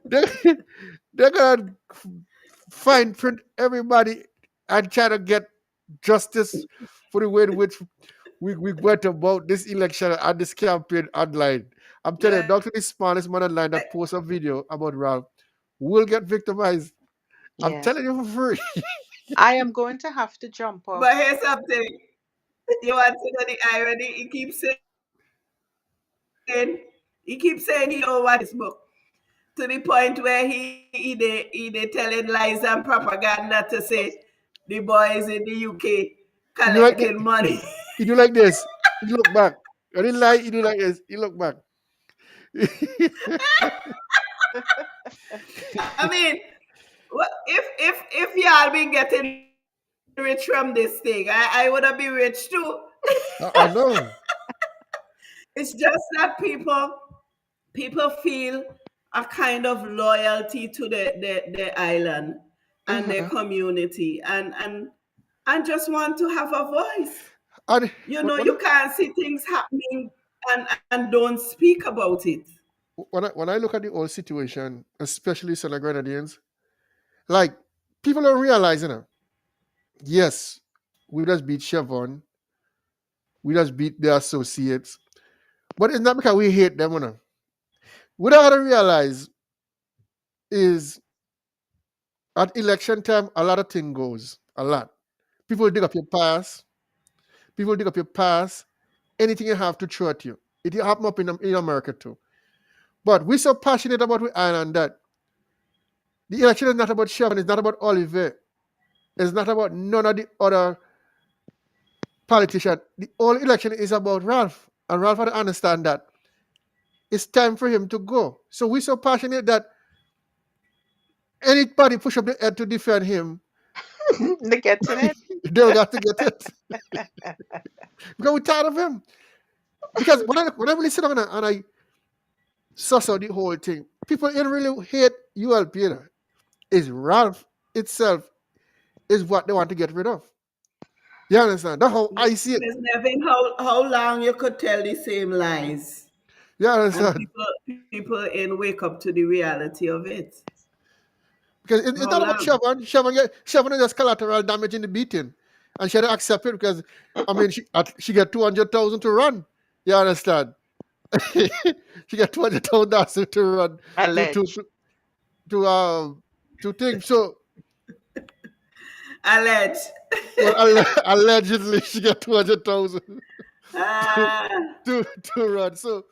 S1: They, they're gonna fine print everybody and try to get justice for the way in which we went about this election and this campaign online. I'm telling you,
S4: Well,
S1: Dr. The smartest man online that posts a video about Ralph will get victimized. I'm
S2: Yeah.
S1: telling you for free.
S2: I am going to have to jump
S4: but
S2: off.
S4: here's something. You want to know the irony? He keeps saying he don't want this book, to the point where he telling lies and propaganda to say the boys in the UK
S1: You do like that?
S4: collecting money.
S1: You do like this. You look back. I didn't lie. You do like this. You look back.
S4: I mean, if y'all been getting rich from this thing, I would have been rich too.
S1: I know.
S4: It's just that people feel a kind of loyalty to the island and their
S2: Mhm.
S4: community, and just want to have a voice.
S1: And
S4: You
S1: when
S4: know,
S1: when
S4: you can't see things happening and don't speak about it.
S1: when I look at the whole situation, especially Southern Grenadians, like people don't realize, yes, we just beat Chevron, we just beat their associates, but it's not because we hate them, What I gotta realize is at election time, a lot of thing goes, a lot. People dig up your past, people dig up your past, anything you have to throw at you. It happen up in America too. But we're so passionate about the island that the election is not about Chevron, it's not about Oliver, it's not about none of the other politicians. The whole election is about Ralph. And Ralph had to understand that it's time for him to go. So we're so passionate that anybody push up the head to defend him,
S2: They getting it?
S1: they'll got to get it. Because we're tired of him. Because when I really sit down and I suss out the whole thing, people ain't really hate ULP. It's Ralph itself is what they want to get rid of. You understand? That's how I see it.
S4: There's Nevin, how long you could tell the same lies
S1: You
S4: and
S1: understand?
S4: people in wake up to the reality of it.
S1: Because
S4: How
S1: it's not about
S4: long?
S1: Chevron. Chevron is just collateral damage in the beating. And she had to accept it because, I mean, she got 200,000 to run. You understand? She got 200,000 to run to to
S2: Allege.
S1: to to um to things. So
S4: Alleged.
S1: well, allegedly she got 200,000 to,
S4: Ah,
S1: to run. So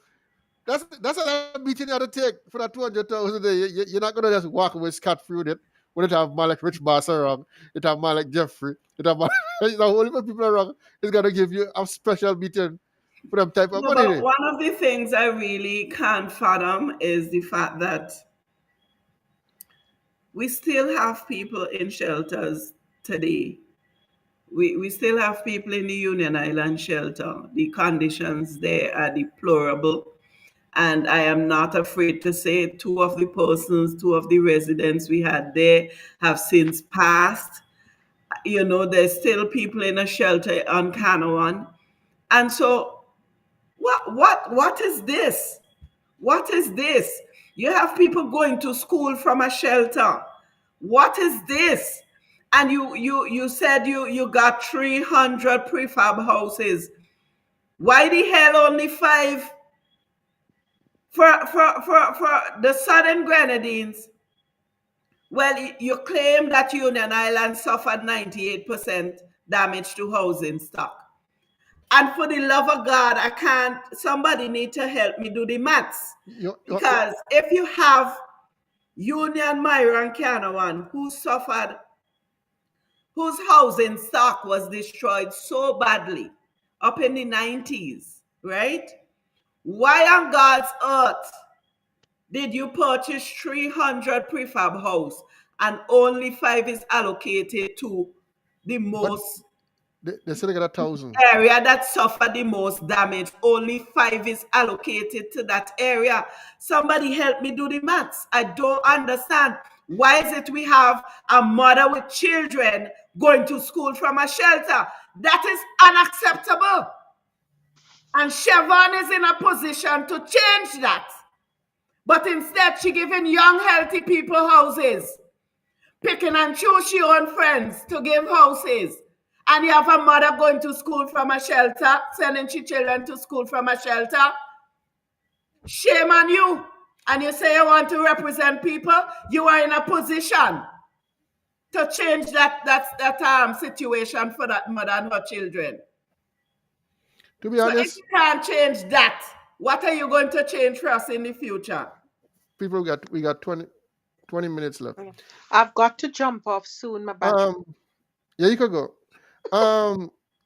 S1: that's a lot of beating you have to take for that 200,000 there. You're not gonna just walk away scot free with it. When it have man like Rich Boss around, it have man like Jeffrey, it have man, the whole heap of people around is gonna give you a special beating for them type of
S4: no,
S1: money
S4: but
S1: there.
S4: one of the things I really can't fathom is the fact that we still have people in shelters today. We still have people in the Union Island shelter. The conditions there are deplorable. And I am not afraid to say two of the residents we had there have since passed. You know, there's still people in a shelter on Canawan. And so what is this? What is this? You have people going to school from a shelter. What is this? And you said you got 300 prefab houses. Why the hell only five for the Southern Grenadines? Well, you claim that Union Island suffered 98% damage to housing stock. And for the love of God, I can't, somebody need to help me do the maths. Because if you have Union, Myra, and Canawan whose housing stock was destroyed so badly up in the 90s, right? Why on God's earth did you purchase 300 prefab house and only five is allocated to the
S1: But
S4: most
S1: they still got 1,000.
S4: area that suffered the most damage? Only five is allocated to that area. Somebody help me do the maths. I don't understand. Why is it we have a mother with children going to school from a shelter? That is unacceptable. And Chevron is in a position to change that. But instead, she giving young, healthy people houses, picking and choose your own friends to give houses. And you have a mother going to school from a shelter, sending her children to school from a shelter. Shame on you. And you say you want to represent people. You are in a position to change that situation for that mother and her children.
S1: To be
S4: So if
S1: honest,
S4: you can't change that, what are you going to change for us in the future?
S1: people we got 20 minutes left.
S2: Yeah. I've got to jump off soon. My battery.
S1: Um, yeah, you could go.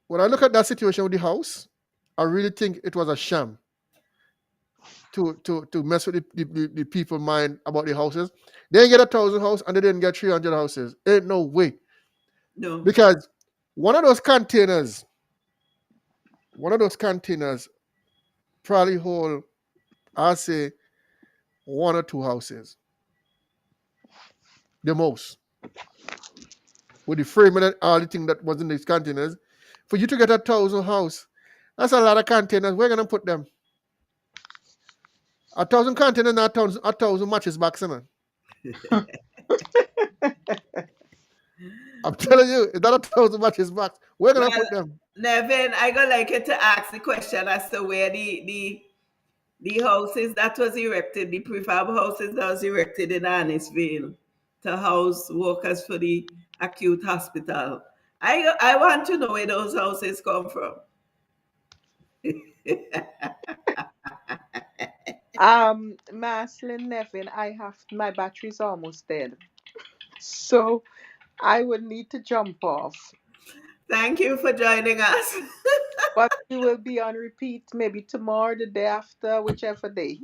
S1: When I look at that situation with the house, I really think it was a sham. to mess with the people mind about the houses. They didn't get 1,000 house and they didn't get 300 houses. Ain't no way.
S4: No.
S1: Because one of those containers, one of those containers probably hold, I say, one or two houses, the most. With the frame and all the thing that was in these containers. For you to get 1,000 house, that's a lot of containers. Where gonna put them? 1,000 containers, not 1,000 matches box, innit? I'm telling you, it's not 1,000 matches box. Where gonna
S4: Well,
S1: put them?
S4: Nevin, I would like you to ask the question as to where the houses that was erected, the prefab houses that was erected in Annisville to house workers for the acute hospital. I want to know where those houses come from.
S2: Maslin Nevin, I have my battery's almost dead. So I would need to jump off.
S4: Thank you for joining us.
S2: But we will be on repeat maybe tomorrow, the day after, whichever day.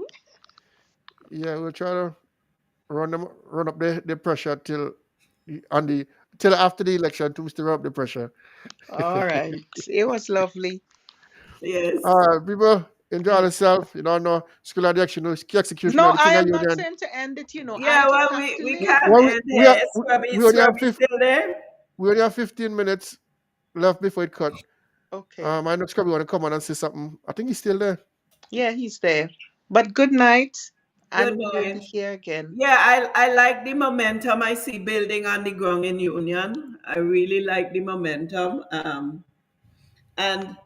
S1: Yeah, we'll try to run up the pressure on the till after the election to stir up the pressure.
S2: All right. It was lovely.
S4: Yes.
S1: All right, people, enjoy yourself. You don't know school of the execution
S2: No,
S1: of the
S2: I
S1: king of
S2: am not
S1: union.
S2: saying to end it, I
S4: Yeah,
S2: just
S4: well,
S2: have to
S4: we
S2: leave.
S4: can't
S1: Well,
S4: end here.
S1: we only have
S4: Scrubby still there?
S1: we only have 15 minutes left before it cut.
S2: Okay.
S1: I know Scrubby want to come on and say something. I think he's still there.
S2: Yeah, he's there. But good night,
S4: Good
S2: and we will be
S4: night.
S2: here again.
S4: Yeah, I like the momentum I see building on the ground in Union. I really like the momentum. And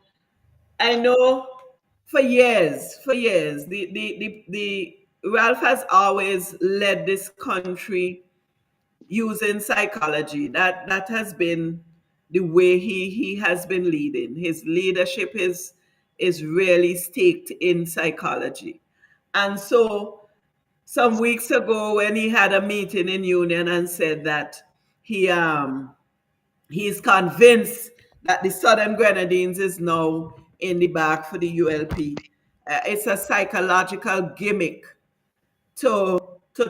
S4: I know for years, the Ralph has always led this country using psychology. That has been the way he has been leading. His leadership is really staked in psychology. And so some weeks ago when he had a meeting in Union and said that he he's convinced that the Southern Grenadines is now in the back for the ULP. It's a psychological gimmick to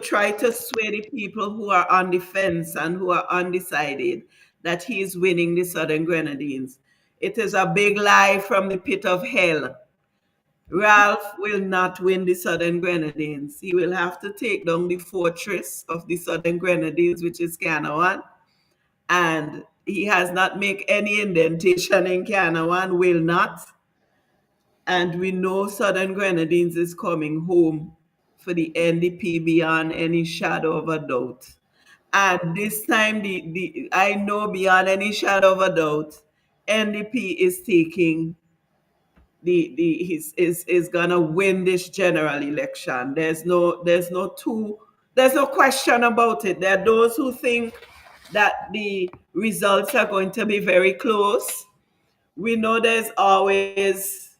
S4: try to sway the people who are on the fence and who are undecided that he is winning the Southern Grenadines. It is a big lie from the pit of hell. Ralph will not win the Southern Grenadines. He will have to take down the fortress of the Southern Grenadines, which is Canawan, and he has not made any indentation in Canawan, will not. And we know Southern Grenadines is coming home for the NDP beyond any shadow of a doubt. And this time, I know beyond any shadow of a doubt, NDP is taking is gonna win this general election. There's no question about it. There are those who think that the results are going to be very close. We know there's always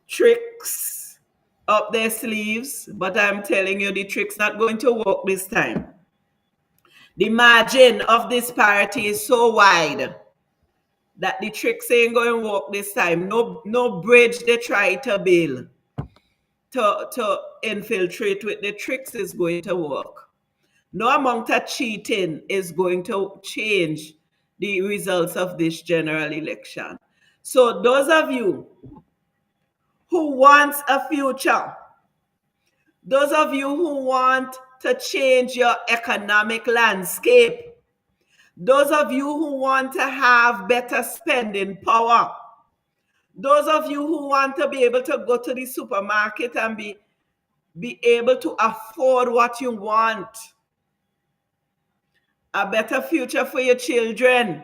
S4: tricks up their sleeves, but I'm telling you, the trick's not going to work this time. The margin of disparity is so wide that the tricks ain't going to work this time. No bridge they try to build to infiltrate with the tricks is going to work. No amount of cheating is going to change the results of this general election. So those of you who want a future, those of you who want to change your economic landscape, those of you who want to have better spending power, those of you who want to be able to go to the supermarket and be able to afford what you want, a better future for your children,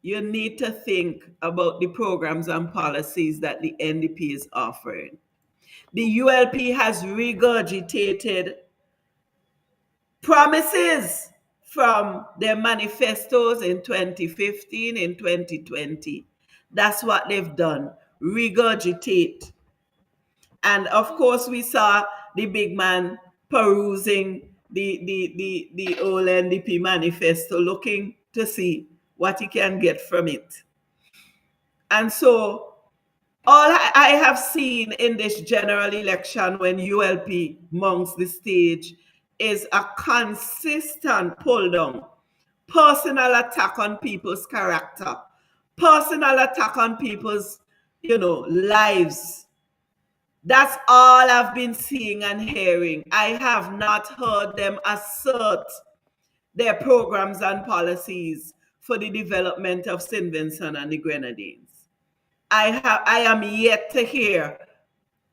S4: you need to think about the programs and policies that the NDP is offering. The ULP has regurgitated promises from their manifestos in 2015, in 2020. That's what they've done, regurgitate. And of course, we saw the big man perusing the old NDP manifesto, looking to see what he can get from it. And so All I have seen in this general election when ULP mounts the stage is a consistent pull down, personal attack on people's character, personal attack on people's, lives. That's all I've been seeing and hearing. I have not heard them assert their programs and policies for the development of St. Vincent and the Grenadines. I am yet to hear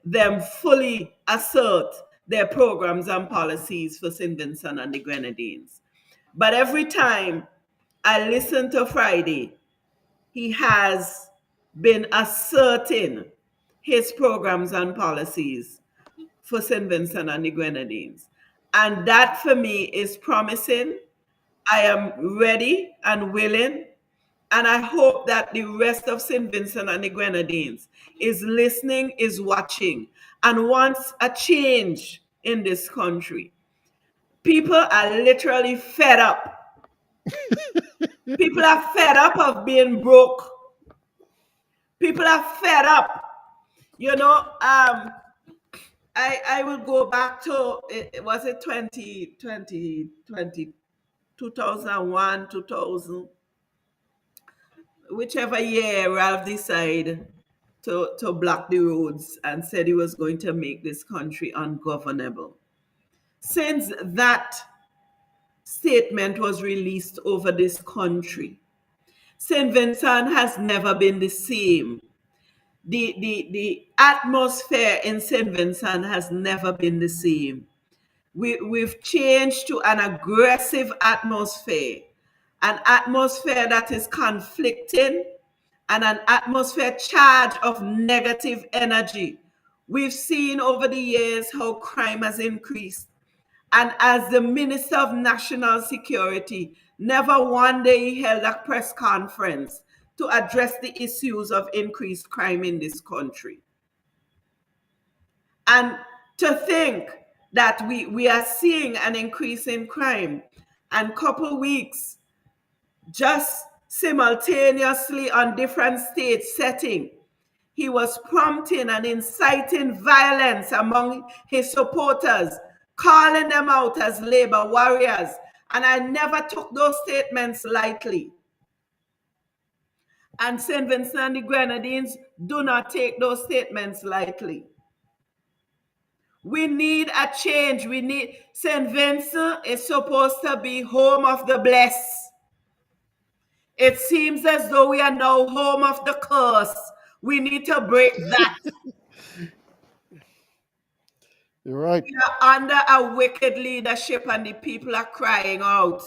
S4: them fully assert their programs and policies for St. Vincent and the Grenadines. But every time I listen to Friday, he has been asserting his programs and policies for St. Vincent and the Grenadines. And that for me is promising. I am ready and willing. And I hope that the rest of St. Vincent and the Grenadines is listening, is watching, and wants a change in this country. People are literally fed up. People are fed up of being broke. People are fed up. I will go back to, was it 2001, 2000, whichever year Ralph decided to block the roads and said he was going to make this country ungovernable. Since that statement was released over this country, St. Vincent has never been the same. The atmosphere in St. Vincent has never been the same. We've changed to an aggressive atmosphere, an atmosphere that is conflicting, and an atmosphere charged of negative energy. We've seen over the years how crime has increased. And as the Minister of National Security, never one day he held a press conference to address the issues of increased crime in this country. And to think that we are seeing an increase in crime, and couple weeks just simultaneously on different state setting, he was prompting and inciting violence among his supporters, calling them out as labor warriors. And I never took those statements lightly. And St. Vincent and the Grenadines do not take those statements lightly. We need a change. St. Vincent is supposed to be home of the blessed. It seems as though we are now home of the curse. We need to break that.
S1: You're right.
S4: We are under a wicked leadership and the people are crying out.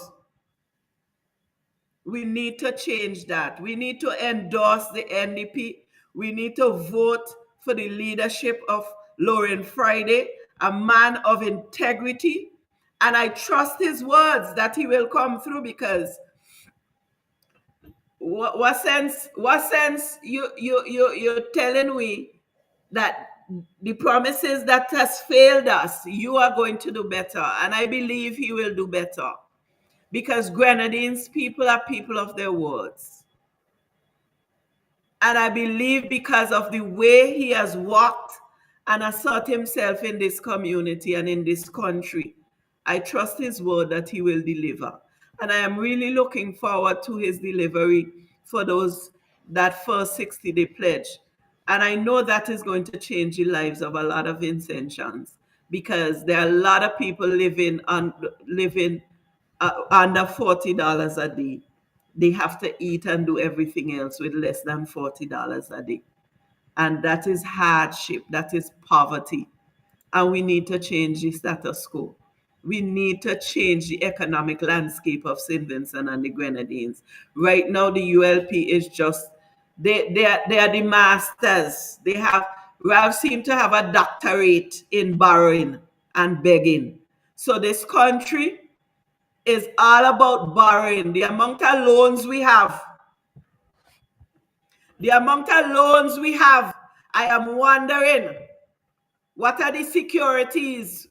S4: We need to change that. We need to endorse the NDP. We need to vote for the leadership of Lauren Friday, a man of integrity. And I trust his words that he will come through, because what sense you're telling me that the promises that has failed us, you are going to do better. And I believe he will do better, because Grenadines people are people of their words. And I believe because of the way he has walked and assert himself in this community and in this country, I trust his word that he will deliver. And I am really looking forward to his delivery for that first 60-day pledge. And I know that is going to change the lives of a lot of Vincentians, because there are a lot of people living under $40 a day. They have to eat and do everything else with less than $40 a day. And that is hardship, that is poverty. And we need to change the status quo. We need to change the economic landscape of St. Vincent and the Grenadines. Right now, the ULP is just, they are the masters. Ralph seemed to have a doctorate in borrowing and begging. So this country is all about borrowing. The amount of loans we have, I am wondering, what are the securities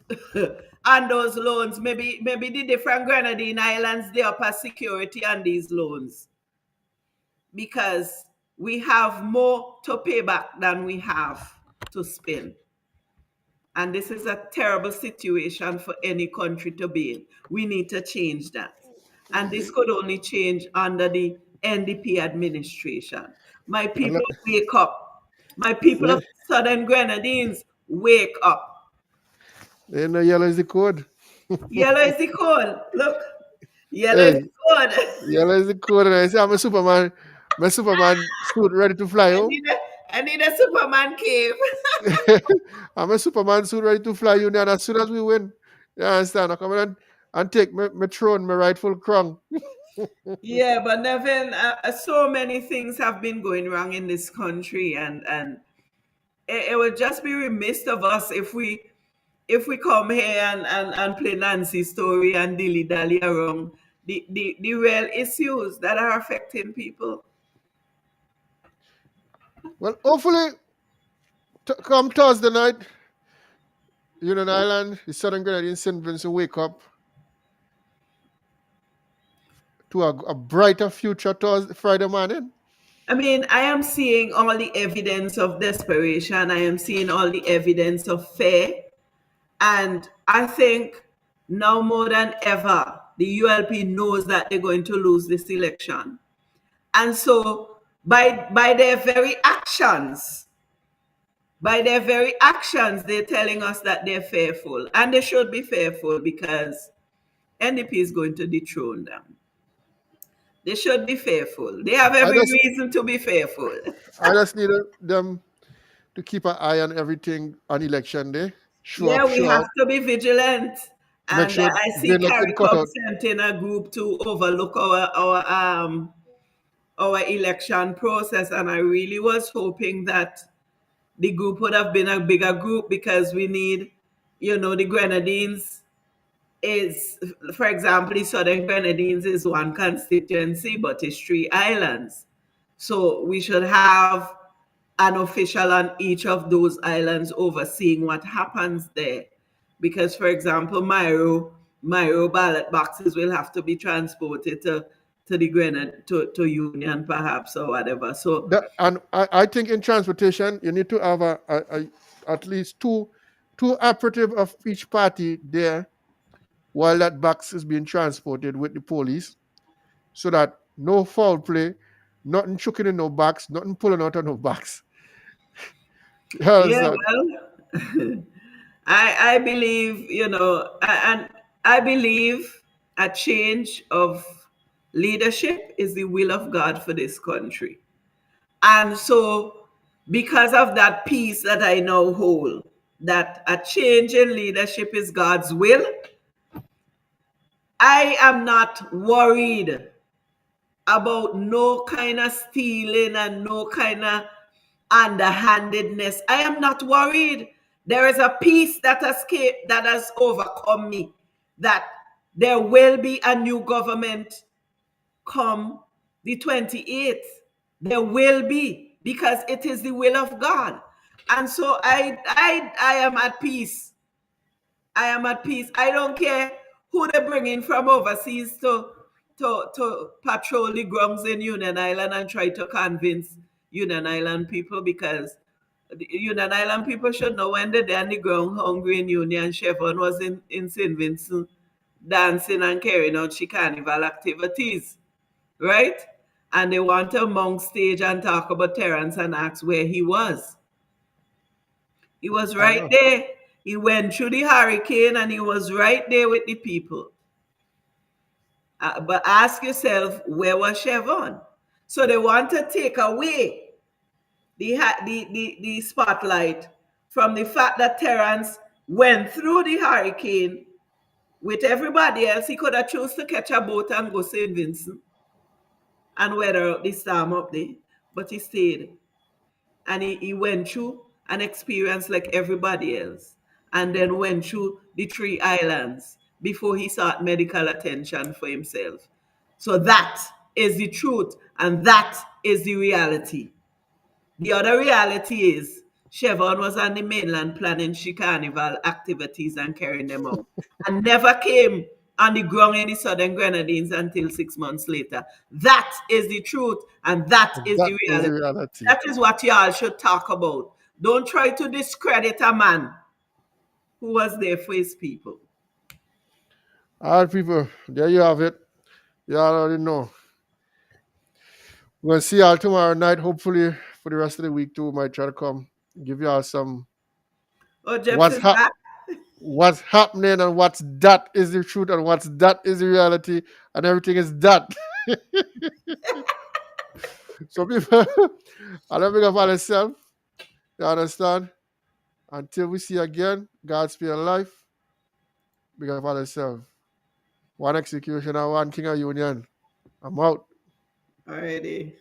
S4: on those loans? Maybe the different Grenadine islands, they offer security on these loans. Because we have more to pay back than we have to spend. And this is a terrible situation for any country to be in. We need to change that. And this could only change under the NDP administration. My
S1: And
S4: people, wake up. My people of Southern Grenadines, wake up.
S1: they know yellow is the code.
S4: Yellow is the code. Look, yellow is
S1: Hey,
S4: the code.
S1: yellow is the code. And I say, I'm a Superman. My Superman suit ready to fly
S4: I
S1: home.
S4: need a, I need a Superman cave.
S1: I'm a Superman suit ready to fly you. And as soon as we win, you understand? I come in and take my throne, my rightful crown.
S4: Yeah, but Nevin, so many things have been going wrong in this country, and it would just be remiss of us if we come here and play Nancy story and dilly dally around the real issues that are affecting people.
S1: Well, hopefully, come Thursday night, Union Island, the Southern Grenadines, St. Vincent wake up to a brighter future Thursday, Friday morning.
S4: I mean, I am seeing all the evidence of desperation. I am seeing all the evidence of fear. And I think now more than ever, the ULP knows that they're going to lose this election. And so by their very actions, they're telling us that they're fearful. And they should be fearful because NDP is going to dethrone them. They should be fearful. They have
S1: I
S4: every
S1: just,
S4: reason to be fearful.
S1: I just need them to keep an eye on everything on election day. Show
S4: Yeah,
S1: up,
S4: we
S1: show
S4: have
S1: out,
S4: to be vigilant.
S1: make
S4: And
S1: sure
S4: I see
S1: they're not in
S4: CARICOM
S1: cutout.
S4: sent in a group to overlook our election process. And I really was hoping that the group would have been a bigger group because we need, the Grenadines is, for example, the Southern Grenadines is one constituency, but it's 3 islands. So we should have an official on each of those islands overseeing what happens there. Because, for example, Myro ballot boxes will have to be transported to the to Union perhaps or whatever. So
S1: And I think in transportation, you need to have at least two operative of each party there while that box is being transported with the police, so that no foul play, nothing chucking in no box, nothing pulling out of no box. You
S4: yeah,
S1: understand?
S4: well, I believe, and I believe a change of leadership is the will of God for this country. And so, because of that peace that I now hold, that a change in leadership is God's will, I am not worried about no kind of stealing and no kind of underhandedness. I am not worried. There is a peace that has overcome me, that there will be a new government come the 28th. There will be, because it is the will of God. And so I am at peace. I am at peace. I don't care who they bring in from overseas to patrol the grounds in Union Island and try to convince Union Island people, because the Union Island people should know when they're on the ground hungry in Union. Chevron was in St. Vincent dancing and carrying out she carnival activities, right? And they want to mount stage and talk about Terrence and ask where he was. He was
S1: I
S4: right
S1: know.
S4: there. He went through the hurricane and he was right there with the people. But ask yourself, where was Chevron? So they want to take away the spotlight from the fact that Terrence went through the hurricane with everybody else. He could have chosen to catch a boat and go St. Vincent and weather out the storm up there, but he stayed. And he went through an experience like everybody else, and then went through the 3 islands before he sought medical attention for himself. So that is the truth, and that is the reality. The other reality is Chevron was on the mainland planning she carnival activities and carrying them out, and never came on the ground in the Southern Grenadines until 6 months later. That is the truth, and that
S1: And
S4: is
S1: that
S4: the
S1: is the
S4: reality.
S1: reality.
S4: That is what y'all should talk about. Don't try to discredit a man who was there for his people.
S1: All right, people, there you have it. Y'all already know. We're gonna see y'all tomorrow night. Hopefully, for the rest of the week too, we might try to come give y'all some
S4: Oh, Jeps
S1: what's
S4: is
S1: hap-
S4: back.
S1: what's happening and what's that is the truth and what's that is the reality and everything is that. So people, I don't think of ourselves. You understand? Until we see again, God's speed and life. Big up ourselves. One execution and one king of union. I'm out.
S4: Alrighty.